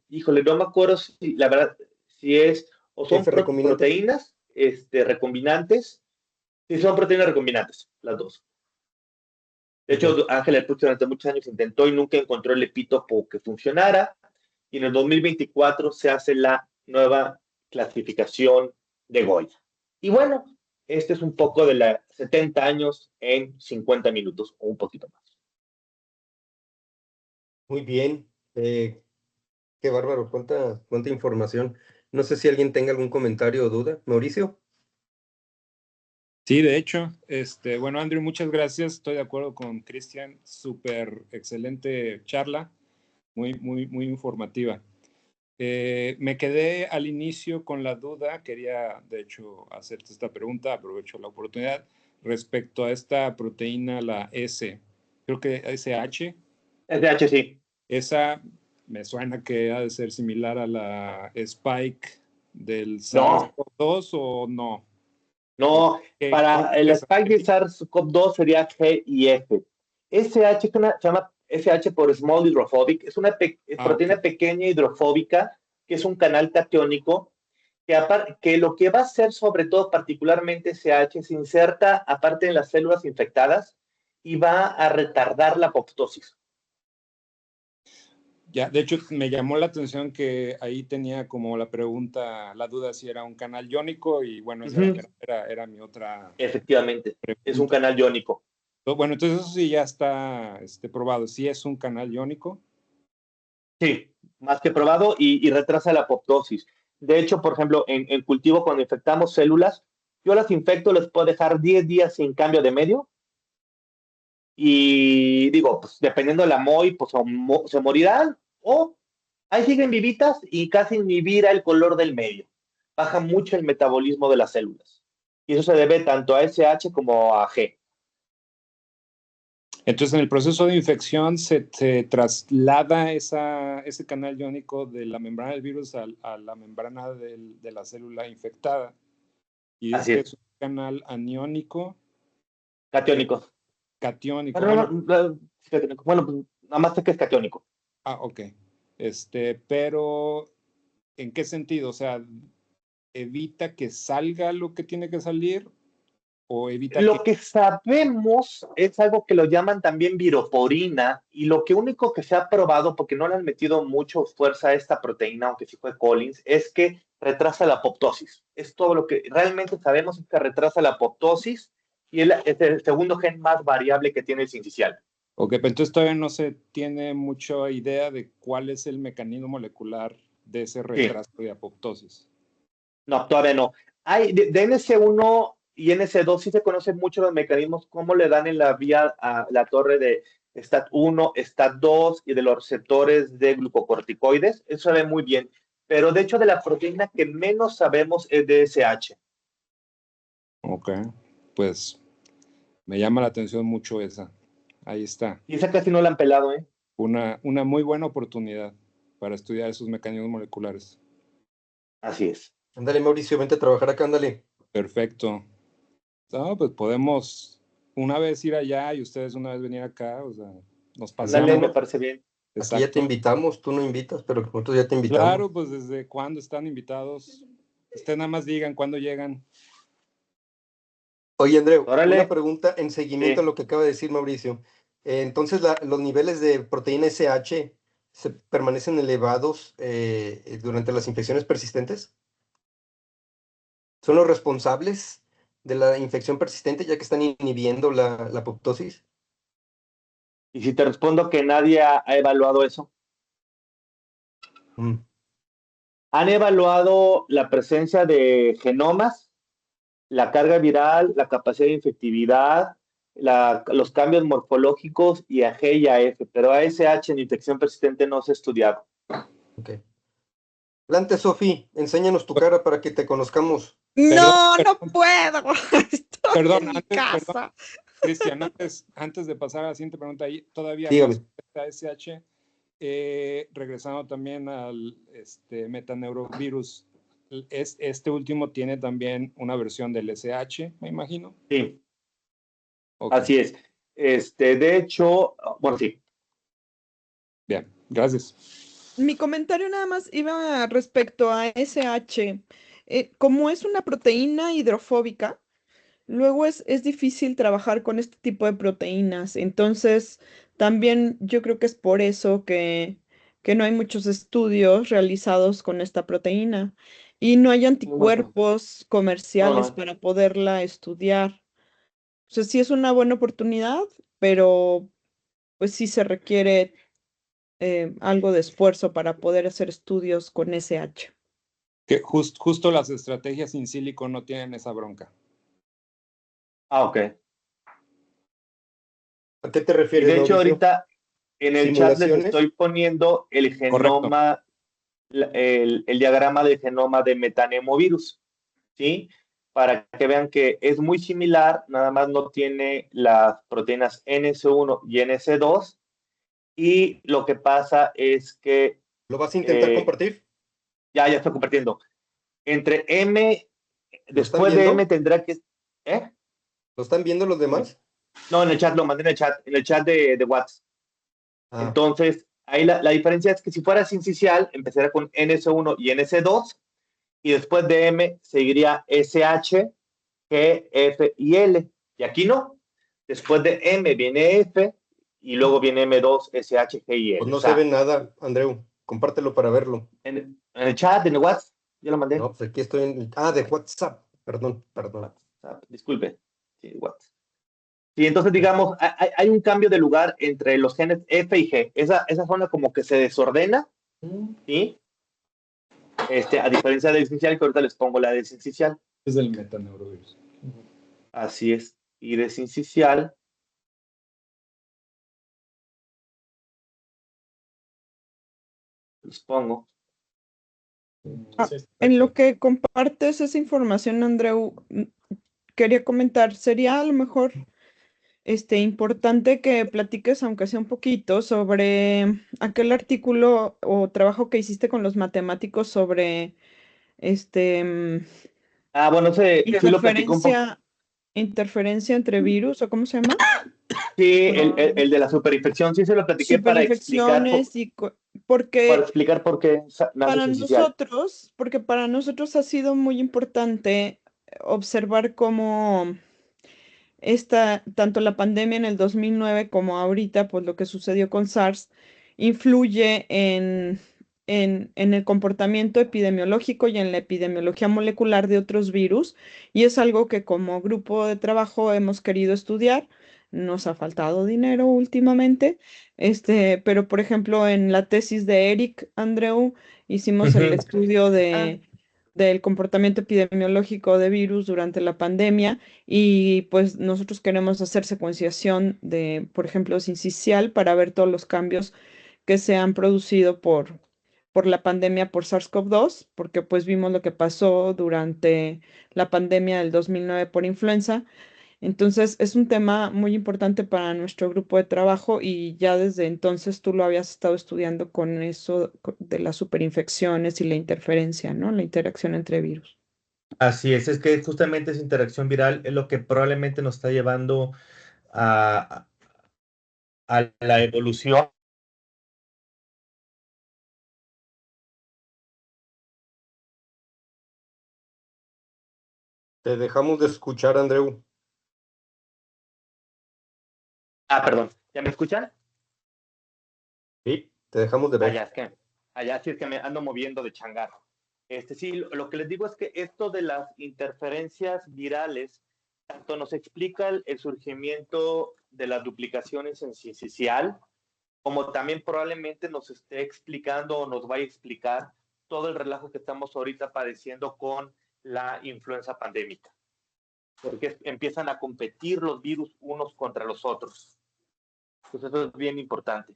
híjole, no me acuerdo si, la verdad, si es, o son proteínas recombinantes. Sí, son proteínas recombinantes, las dos. De hecho, Ángel Herpuch durante muchos años intentó y nunca encontró el epítopo que funcionara. Y en el 2024 se hace la nueva clasificación de Goya. Y bueno, este es un poco de la 70 años en 50 minutos o un poquito más. Muy bien. Qué bárbaro, cuánta información. No sé si alguien tenga algún comentario o duda. Mauricio. Sí, de hecho, bueno, Andrew, muchas gracias. Estoy de acuerdo con Cristian. Súper excelente charla, muy informativa. Me quedé al inicio con la duda, quería de hecho hacerte esta pregunta, aprovecho la oportunidad, respecto a esta proteína, la S, creo que SH. SH, sí. Esa me suena que ha de ser similar a la Spike del SARS-CoV-2 o no. No, para el Spike de SARS-CoV-2 sería G y F. SH se llama SH por Small Hydrophobic, es una proteína pequeña hidrofóbica, que es un canal catiónico, que lo que va a hacer, sobre todo particularmente SH, se inserta aparte en las células infectadas y va a retardar la apoptosis. Ya, de hecho, me llamó la atención que ahí tenía como la pregunta, la duda si era un canal iónico y bueno, esa era mi otra. Efectivamente, pregunta. Es un canal iónico. Bueno, entonces eso sí ya está probado. ¿Sí es un canal iónico? Sí, más que probado y retrasa la apoptosis. De hecho, por ejemplo, en cultivo cuando infectamos células, yo las infecto, les puedo dejar 10 días sin cambio de medio. Y digo, pues dependiendo de la MOI, pues se morirán o ahí siguen vivitas y casi ni vira el color del medio. Baja mucho el metabolismo de las células. Y eso se debe tanto a SH como a G. Entonces, en el proceso de infección se traslada ese canal iónico de la membrana del virus a la membrana de la célula infectada. Y Así es. canal aniónico, Catiónico. catiónico. Bueno, Bueno, sí, catiónico. Bueno, pues, nada más sé que es catiónico. ok. Pero ¿en qué sentido? O sea, ¿evita que salga lo que tiene que salir o evita Lo que sabemos es algo que lo llaman también viroporina, y lo que único que se ha probado, porque no le han metido mucho fuerza a esta proteína, aunque sí fue Collins, es que retrasa la apoptosis. Es todo lo que realmente sabemos, es que retrasa la apoptosis, y es el segundo gen más variable que tiene el sincicial. Ok, pero entonces todavía no se tiene mucha idea de cuál es el mecanismo molecular de ese retraso de apoptosis. No, todavía no. Hay de NS1 y NS2 sí se conocen mucho los mecanismos, cómo le dan en la vía a la torre de STAT1, STAT2 y de los receptores de glucocorticoides. Eso se ve muy bien. Pero de hecho, de la proteína que menos sabemos es de SH. Ok, pues me llama la atención mucho esa. Ahí está. Y esa casi no la han pelado, ¿eh? Una muy buena oportunidad para estudiar esos mecanismos moleculares. Así es. Ándale, Mauricio, vente a trabajar acá, ándale. Perfecto. No, pues podemos una vez ir allá y ustedes una vez venir acá, o sea, nos Ándale, paseamos. me parece bien. Aquí ya te invitamos, tú no invitas, pero nosotros ya te invitamos. Claro, pues desde cuándo están invitados. Ustedes nada más digan cuándo llegan. Oye, Andreu, Órale. una pregunta en seguimiento a lo que acaba de decir Mauricio. Entonces, los niveles de proteína SH se permanecen elevados durante las infecciones persistentes. ¿Son los responsables de la infección persistente ya que están inhibiendo la apoptosis? Y si te respondo que nadie ha evaluado eso. Mm. Han evaluado la presencia de genomas, la carga viral, la capacidad de infectividad, los cambios morfológicos y a G y a F, pero a SH en infección persistente no se ha estudiado. Ok. Adelante, Sofi, enséñanos tu cara para que te conozcamos. No, no puedo. Estoy Perdón, en mi perdón, casa. Cristian, antes de pasar a la siguiente pregunta, ahí todavía Dígame. no está SH, regresando también al metaneurovirus, este último tiene también una versión del SH, me imagino. Sí, Okay. así es. De hecho, bueno, sí. Bien, gracias. Mi comentario nada más iba respecto a SH. Como es una proteína hidrofóbica, luego es difícil trabajar con este tipo de proteínas. Entonces, también yo creo que es por eso que no hay muchos estudios realizados con esta proteína y no hay anticuerpos comerciales No. para poderla estudiar. O sea, sí es una buena oportunidad, pero pues sí se requiere algo de esfuerzo para poder hacer estudios con SH. Que justo las estrategias in silico no tienen esa bronca. Ah, ok. ¿A qué te Y refieres, de hecho, Mauricio? ahorita en el chat les ¿Simulaciones? estoy poniendo el genoma, el diagrama del genoma de metanemovirus, ¿sí? Para que vean que es muy similar, nada más no tiene las proteínas NS1 y NS2, y lo que pasa es que ¿Lo vas a intentar compartir? ya estoy compartiendo. Entre M, ¿Lo están después de viendo? M tendrá que... ¿Eh? ¿Lo están viendo los demás? No, en el chat, lo mandé en el chat de WhatsApp. Ah, Entonces, ahí la diferencia es que si fuera sincicial, empezaría con NS1 y NS2, y después de M seguiría SH, G, F y L. Y aquí no. Después de M viene F, y luego viene M2, SH, G y L. pues no O se ve sea, nada, Andreu. Compártelo para verlo. en el chat, en el WhatsApp, ya lo mandé. No, pues aquí estoy en... Ah, de WhatsApp. Perdón. Disculpe. Sí, WhatsApp. Sí, entonces digamos, hay un cambio de lugar entre los genes F y G. Esa zona como que se desordena, ¿sí? A diferencia del sincicial, que ahorita les pongo la del sincicial. Es el metaneurovirus. Así es. Y de sincicial. Les pongo. En lo que compartes esa información, Andreu, quería comentar, sería a lo mejor importante que platiques, aunque sea un poquito, sobre aquel artículo o trabajo que hiciste con los matemáticos sobre Bueno, sí lo platicó un poco. Interferencia entre virus, ¿o cómo se llama? Sí, el de la superinfección, sí se lo platiqué Superinfecciones para porque explicar por qué nace sincicial. porque para nosotros ha sido muy importante observar cómo tanto la pandemia en el 2009 como ahorita, pues lo que sucedió con SARS, influye en el comportamiento epidemiológico y en la epidemiología molecular de otros virus, y es algo que como grupo de trabajo hemos querido estudiar. Nos ha faltado dinero últimamente, pero por ejemplo en la tesis de Eric Andreu hicimos el Ujú. estudio Ah, del comportamiento epidemiológico de virus durante la pandemia, y pues nosotros queremos hacer secuenciación de, por ejemplo, sincicial para ver todos los cambios que se han producido por la pandemia por SARS-CoV-2, porque pues vimos lo que pasó durante la pandemia del 2009 por influenza. Entonces es un tema muy importante para nuestro grupo de trabajo, y ya desde entonces tú lo habías estado estudiando con eso de las superinfecciones y la interferencia, ¿no? La interacción entre virus. Así es que justamente esa interacción viral es lo que probablemente nos está llevando a, a la evolución. Te dejamos de escuchar, Andreu. Perdón, ¿ya me escuchan? Sí, te dejamos de ver. Allá sí es que me ando moviendo de changarro. Sí, lo que les digo es que esto de las interferencias virales, tanto nos explica el surgimiento de las duplicaciones en sincicial, como también probablemente nos esté explicando o nos vaya a explicar todo el relajo que estamos ahorita padeciendo con la influenza pandémica, porque empiezan a competir los virus unos contra los otros. Entonces eso es bien importante.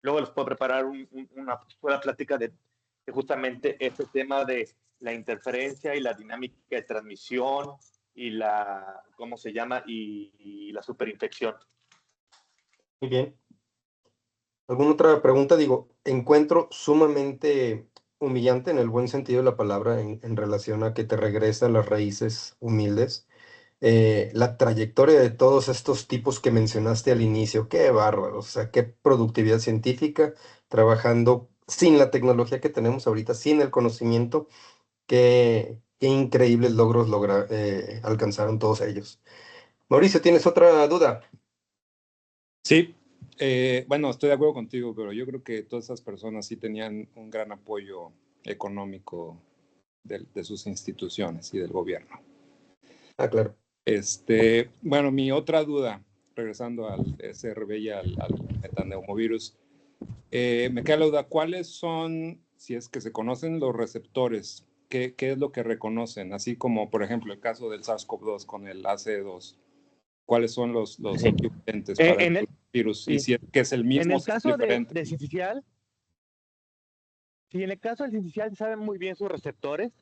Luego les puedo preparar una plática de justamente este tema de la interferencia y la dinámica de transmisión y la, ¿cómo se llama? Y la superinfección. Muy bien. ¿Alguna otra pregunta? Digo, encuentro sumamente humillante en el buen sentido de la palabra en relación a que te regresa a las raíces humildes. La trayectoria de todos estos tipos que mencionaste al inicio, qué bárbaro, o sea, qué productividad científica, trabajando sin la tecnología que tenemos ahorita, sin el conocimiento, qué increíbles logros alcanzaron todos ellos. Mauricio, ¿tienes otra duda? Sí, bueno, estoy de acuerdo contigo, pero yo creo que todas esas personas sí tenían un gran apoyo económico de sus instituciones y del gobierno. Ah, claro. Bueno, mi otra duda, regresando al SRB y al metaneumovirus, me queda la duda, ¿cuáles son, si es que se conocen los receptores? ¿Qué es lo que reconocen? Así como, por ejemplo, el caso del SARS-CoV-2 con el ACE2. ¿Cuáles son los Sí. equivalentes para el virus? Sí. Y si es que es el mismo, en el o caso es diferente. de sincicial, sí, en el caso del sincicial saben muy bien sus receptores.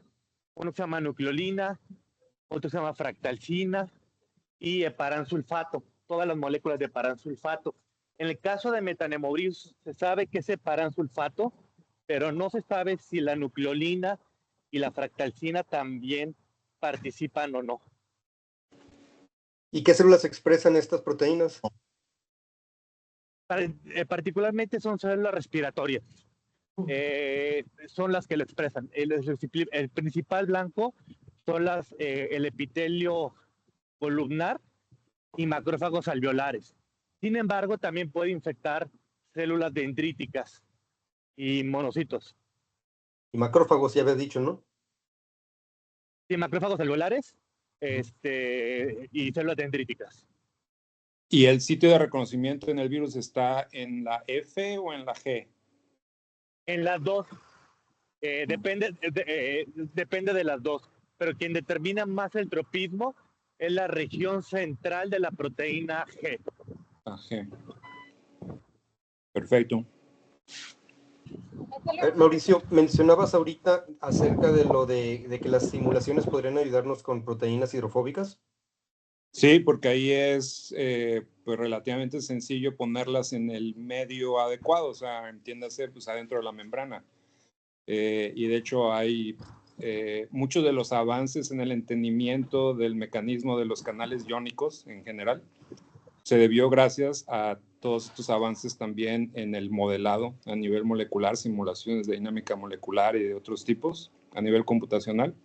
Uno se llama nucleolina, otro se llama fractalcina y heparansulfato, todas las moléculas de heparansulfato. En el caso de metanemovirus se sabe que es heparansulfato, pero no se sabe si la nucleolina y la fractalcina también participan o no. ¿Y qué células expresan estas proteínas? Particularmente son células respiratorias. Son las que lo expresan. El principal blanco son el epitelio columnar y macrófagos alveolares. Sin embargo, también puede infectar células dendríticas y monocitos. Y macrófagos, ya habías dicho, ¿no? Sí, macrófagos alveolares y células dendríticas. ¿Y el sitio de reconocimiento en el virus está en la F o en la G? En las dos. Depende de las dos. Pero quien determina más el tropismo es la región central de la proteína G. La G. Perfecto. Mauricio, mencionabas ahorita acerca de lo de que las simulaciones podrían ayudarnos con proteínas hidrofóbicas. Sí, porque ahí es pues relativamente sencillo ponerlas en el medio adecuado, o sea, entiéndase, pues adentro de la membrana. y de hecho hay muchos de los avances en el entendimiento del mecanismo de los canales iónicos en general se debió gracias a todos estos avances también en el modelado a nivel molecular, simulaciones de dinámica molecular y de otros tipos a nivel computacional,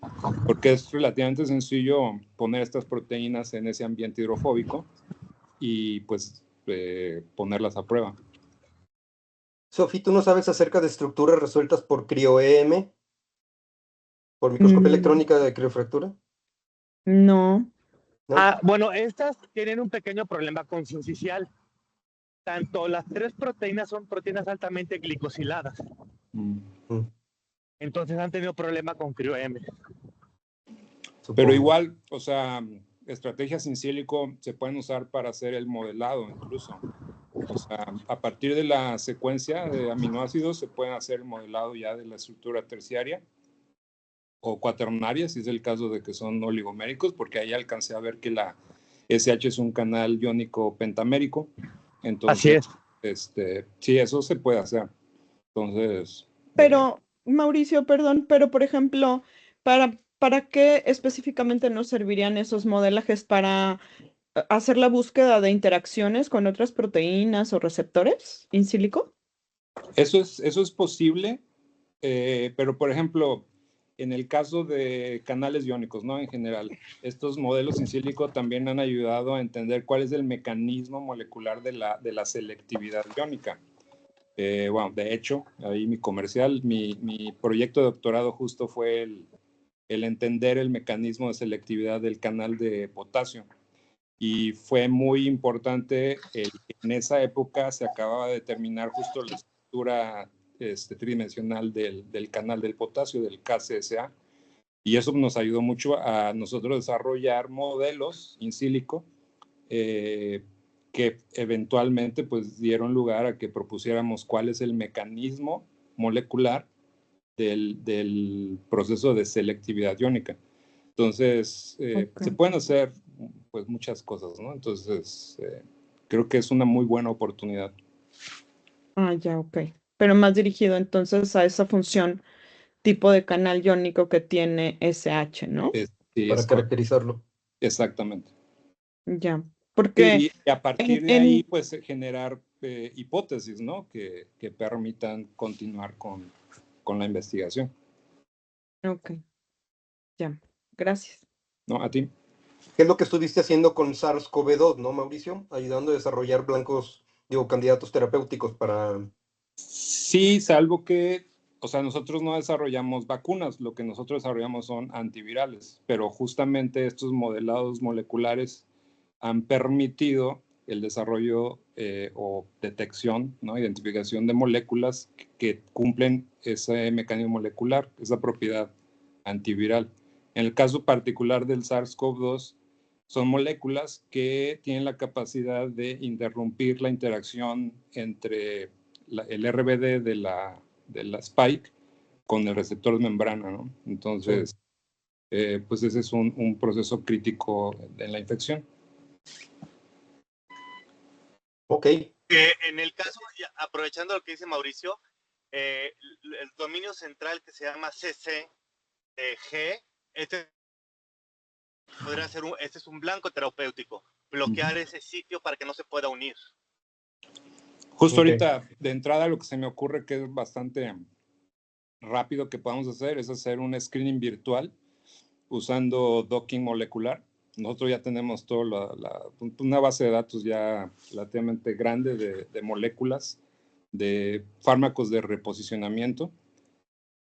porque es relativamente sencillo poner estas proteínas en ese ambiente hidrofóbico y pues ponerlas a prueba. Sofi, ¿tú no sabes acerca de estructuras resueltas por cryo-EM? ¿Por microscopía electrónica de criofractura? No. ¿No? Bueno, estas tienen un pequeño problema con su oficial. Tanto las 3 proteínas son proteínas altamente glicosiladas. Entonces han tenido problema con cryo-EM. Pero igual, o sea, estrategias in silico se pueden usar para hacer el modelado incluso. O sea, a partir de la secuencia de aminoácidos se puede hacer el modelado ya de la estructura terciaria o cuaternaria, si es el caso de que son oligoméricos, porque ahí alcancé a ver que la SH es un canal iónico pentamérico. Entonces, así es. Sí, eso se puede hacer. Entonces... Pero, Mauricio, perdón, pero por ejemplo, ¿para qué específicamente nos servirían esos modelajes? ¿Para hacer la búsqueda de interacciones con otras proteínas o receptores in silico? Eso es posible, pero por ejemplo, en el caso de canales iónicos, ¿no? En general, estos modelos in silico también han ayudado a entender cuál es el mecanismo molecular de la selectividad iónica. Bueno, de hecho, ahí mi proyecto de doctorado justo fue el entender el mecanismo de selectividad del canal de potasio. Y fue muy importante en esa época se acababa de determinar justo la estructura tridimensional del canal del potasio, del KCSA, y eso nos ayudó mucho a nosotros desarrollar modelos in silico que eventualmente pues dieron lugar a que propusiéramos cuál es el mecanismo molecular del proceso de selectividad iónica. Entonces, se pueden hacer pues muchas cosas, ¿no? Entonces, creo que es una muy buena oportunidad. Ya, ok. Pero más dirigido entonces a esa función tipo de canal iónico que tiene SH, ¿no? Sí, para caracterizarlo. Exactamente. Ya, porque Y a partir de ahí, pues, generar hipótesis, ¿no? Que permitan continuar con la investigación. Ok, ya, gracias. ¿No? ¿A ti? ¿Qué es lo que estuviste haciendo con SARS-CoV-2, no, Mauricio? Ayudando a desarrollar candidatos terapéuticos para... Sí, salvo que, o sea, nosotros no desarrollamos vacunas, lo que nosotros desarrollamos son antivirales, pero justamente estos modelados moleculares han permitido el desarrollo o detección, ¿no? Identificación de moléculas que cumplen ese mecanismo molecular, esa propiedad antiviral. En el caso particular del SARS-CoV-2, son moléculas que tienen la capacidad de interrumpir la interacción entre el RBD de la spike con el receptor de membrana, ¿no? Entonces, pues ese es un proceso crítico en la infección. Ok. En el caso, aprovechando lo que dice Mauricio, el dominio central que se llama CCG, podría ser este es un blanco terapéutico, bloquear ese sitio para que no se pueda unir. Justo ahorita, de entrada, lo que se me ocurre que es bastante rápido que podamos hacer es hacer un screening virtual usando docking molecular. Nosotros ya tenemos una base de datos ya relativamente grande de moléculas, de fármacos de reposicionamiento,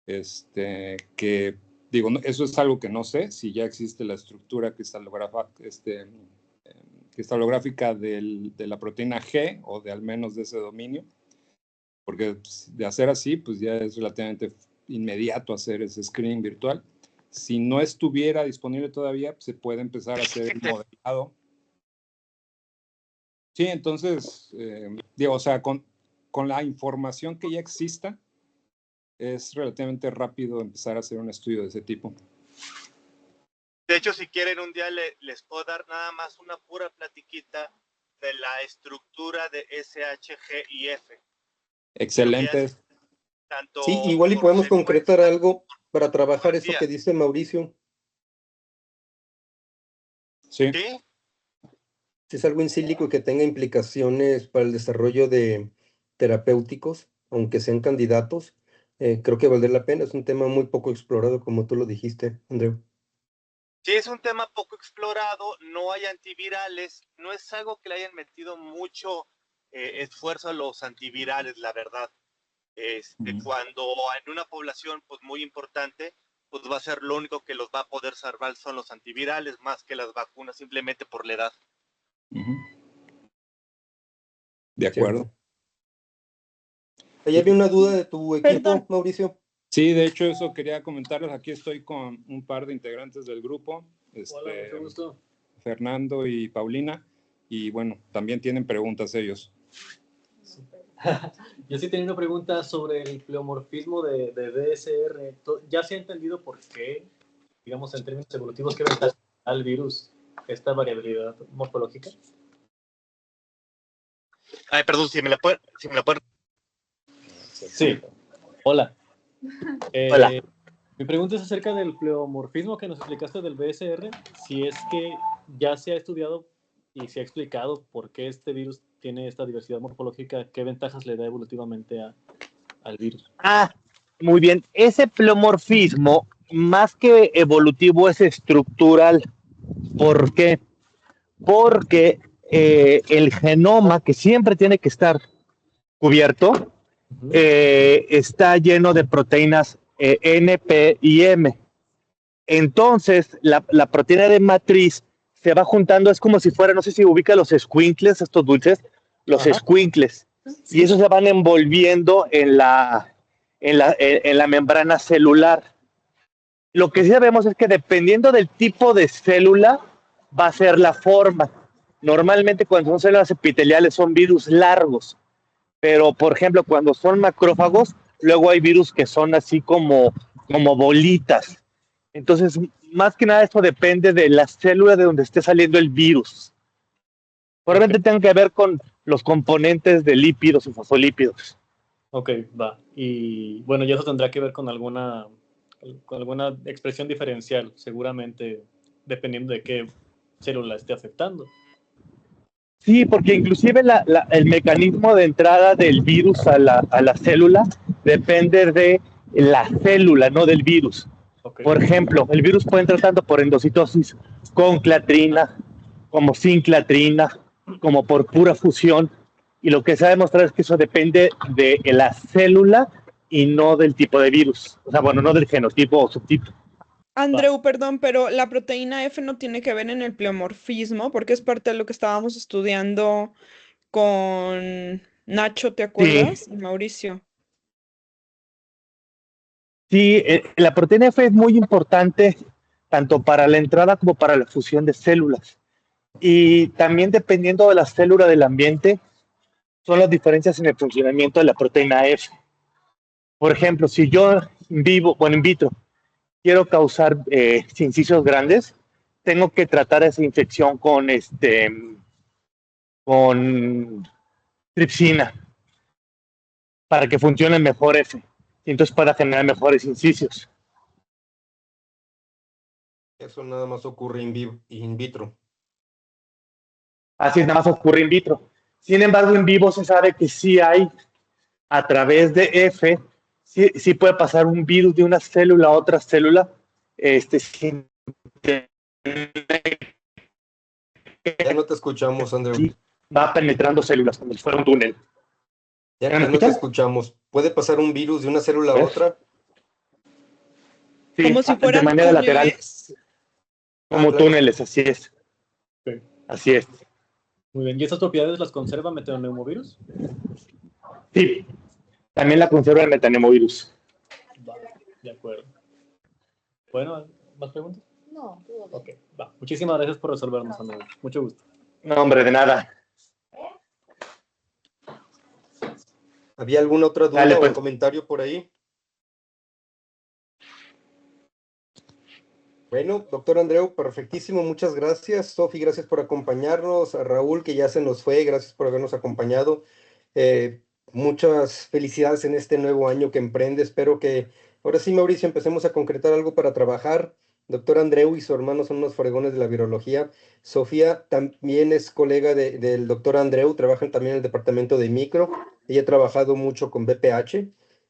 que digo, eso es algo que no sé, si ya existe la estructura cristalográfica de la proteína G o de al menos de ese dominio, porque de hacer así, pues ya es relativamente inmediato hacer ese screening virtual. Si no estuviera disponible todavía, se puede empezar a hacer el modelado. Sí, entonces, digo, o sea, con la información que ya exista, es relativamente rápido empezar a hacer un estudio de ese tipo. De hecho, si quieren, un día les puedo dar nada más una pura platiquita de la estructura de SH, G y F. Excelente. tanto Sí, igual y por podemos secuencia, concretar algo para trabajar eso días. que dice Mauricio. Sí. ¿Sí? Si es algo en sílico y que tenga implicaciones para el desarrollo de terapéuticos, aunque sean candidatos, creo que valdría la pena. Es un tema muy poco explorado, como tú lo dijiste, Andreu. Sí, es un tema poco explorado, no hay antivirales, no es algo que le hayan metido mucho esfuerzo a los antivirales, la verdad. Cuando en una población pues muy importante, pues va a ser lo único que los va a poder salvar son los antivirales, más que las vacunas, simplemente por la edad. De acuerdo. Cierto. Ahí había una duda de tu equipo, Perdón. Mauricio. Sí, de hecho eso quería comentarles. Aquí estoy con un par de integrantes del grupo. Hola, mucho gusto. Fernando y Paulina. Y bueno, también tienen preguntas ellos. Yo sí tenía una pregunta sobre el pleomorfismo de BSR. ¿Ya se ha entendido por qué, digamos, en términos evolutivos, qué ventaja al virus esta variabilidad morfológica? Ay, perdón, si me la pueden... Sí. Hola. Hola. Mi pregunta es acerca del pleomorfismo que nos explicaste del BSR, si es que ya se ha estudiado y se ha explicado por qué este virus tiene esta diversidad morfológica, qué ventajas le da evolutivamente al virus. Ah, muy bien. Ese pleomorfismo, más que evolutivo, es estructural. ¿Por qué? Porque el genoma, que siempre tiene que estar cubierto, está lleno de proteínas N, P y M. Entonces, la proteína de matriz se va juntando, es como si fuera, no sé si ubica los squinkles, estos dulces, los squinkles. Y esos se van envolviendo en la membrana celular. Lo que sí sabemos es que dependiendo del tipo de célula, va a ser la forma. Normalmente cuando son células epiteliales son virus largos, pero por ejemplo cuando son macrófagos, luego hay virus que son así como bolitas. Entonces, más que nada esto depende de la célula de donde esté saliendo el virus. Probablemente tenga que ver con los componentes de lípidos y fosfolípidos. Ok, va. Y bueno, y eso tendrá que ver con alguna expresión diferencial, seguramente, dependiendo de qué célula esté afectando. Sí, porque inclusive el mecanismo de entrada del virus a la célula depende de la célula, no del virus. Okay. Por ejemplo, el virus puede entrar tanto por endocitosis con clatrina, como sin clatrina, como por pura fusión. Y lo que se ha demostrado es que eso depende de la célula y no del tipo de virus. O sea, bueno, no del genotipo o subtipo. Andreu, perdón, pero la proteína F no tiene que ver en el pleomorfismo, porque es parte de lo que estábamos estudiando con Nacho, ¿te acuerdas? Sí. Y Mauricio. Sí, la proteína F es muy importante tanto para la entrada como para la fusión de células. Y también dependiendo de la célula del ambiente, son las diferencias en el funcionamiento de la proteína F. Por ejemplo, si yo in vitro, quiero causar sincicios grandes, tengo que tratar esa infección con tripsina para que funcione mejor F. Y entonces para generar mejores incisios. Eso nada más ocurre in vitro. Así nada más ocurre in vitro. Sin embargo, en vivo se sabe que sí hay, a través de F, sí puede pasar un virus de una célula a otra célula, sin Ya no te escuchamos, Andreu. va penetrando células como si fuera un túnel. Ya no te escuchamos. ¿Puede pasar un virus de una célula a otra? Sí, Como si fueran de manera túneles. lateral. Como claro. túneles, así es. Okay. Así es. Muy bien. ¿Y estas propiedades las conserva metaneumovirus? Sí. También la conserva el metaneumovirus. Vale, de acuerdo. Bueno, ¿más preguntas? No, todo bien. Ok, va. Muchísimas gracias por resolvernos, Andreu. Mucho gusto. No, hombre, de nada. ¿Había alguna otra duda Dale, pues. o comentario por ahí? Bueno, doctor Andreu, perfectísimo, muchas gracias. Sofi, gracias por acompañarnos. A Raúl, que ya se nos fue, gracias por habernos acompañado. muchas felicidades en este nuevo año que emprende. Espero que ahora sí, Mauricio, empecemos a concretar algo para trabajar. Doctor Andreu y su hermano son unos fregones de la virología. Sofía también es colega del doctor Andreu, trabaja también en el departamento de micro. Ella ha trabajado mucho con BPH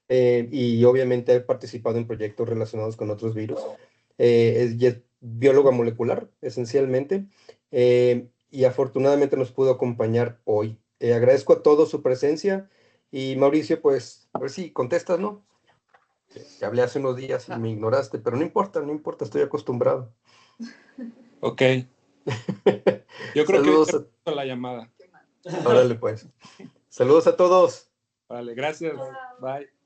y obviamente ha participado en proyectos relacionados con otros virus. Ella es bióloga molecular, esencialmente, y afortunadamente nos pudo acompañar hoy. Agradezco a todos su presencia y Mauricio, pues, a ver si contestas, ¿no? Te hablé hace unos días y me ignoraste, pero no importa, no importa, estoy acostumbrado. Ok. Yo creo Saludos que hoy la llamada. Órale, pues. Saludos a todos. Vale, gracias. Bye.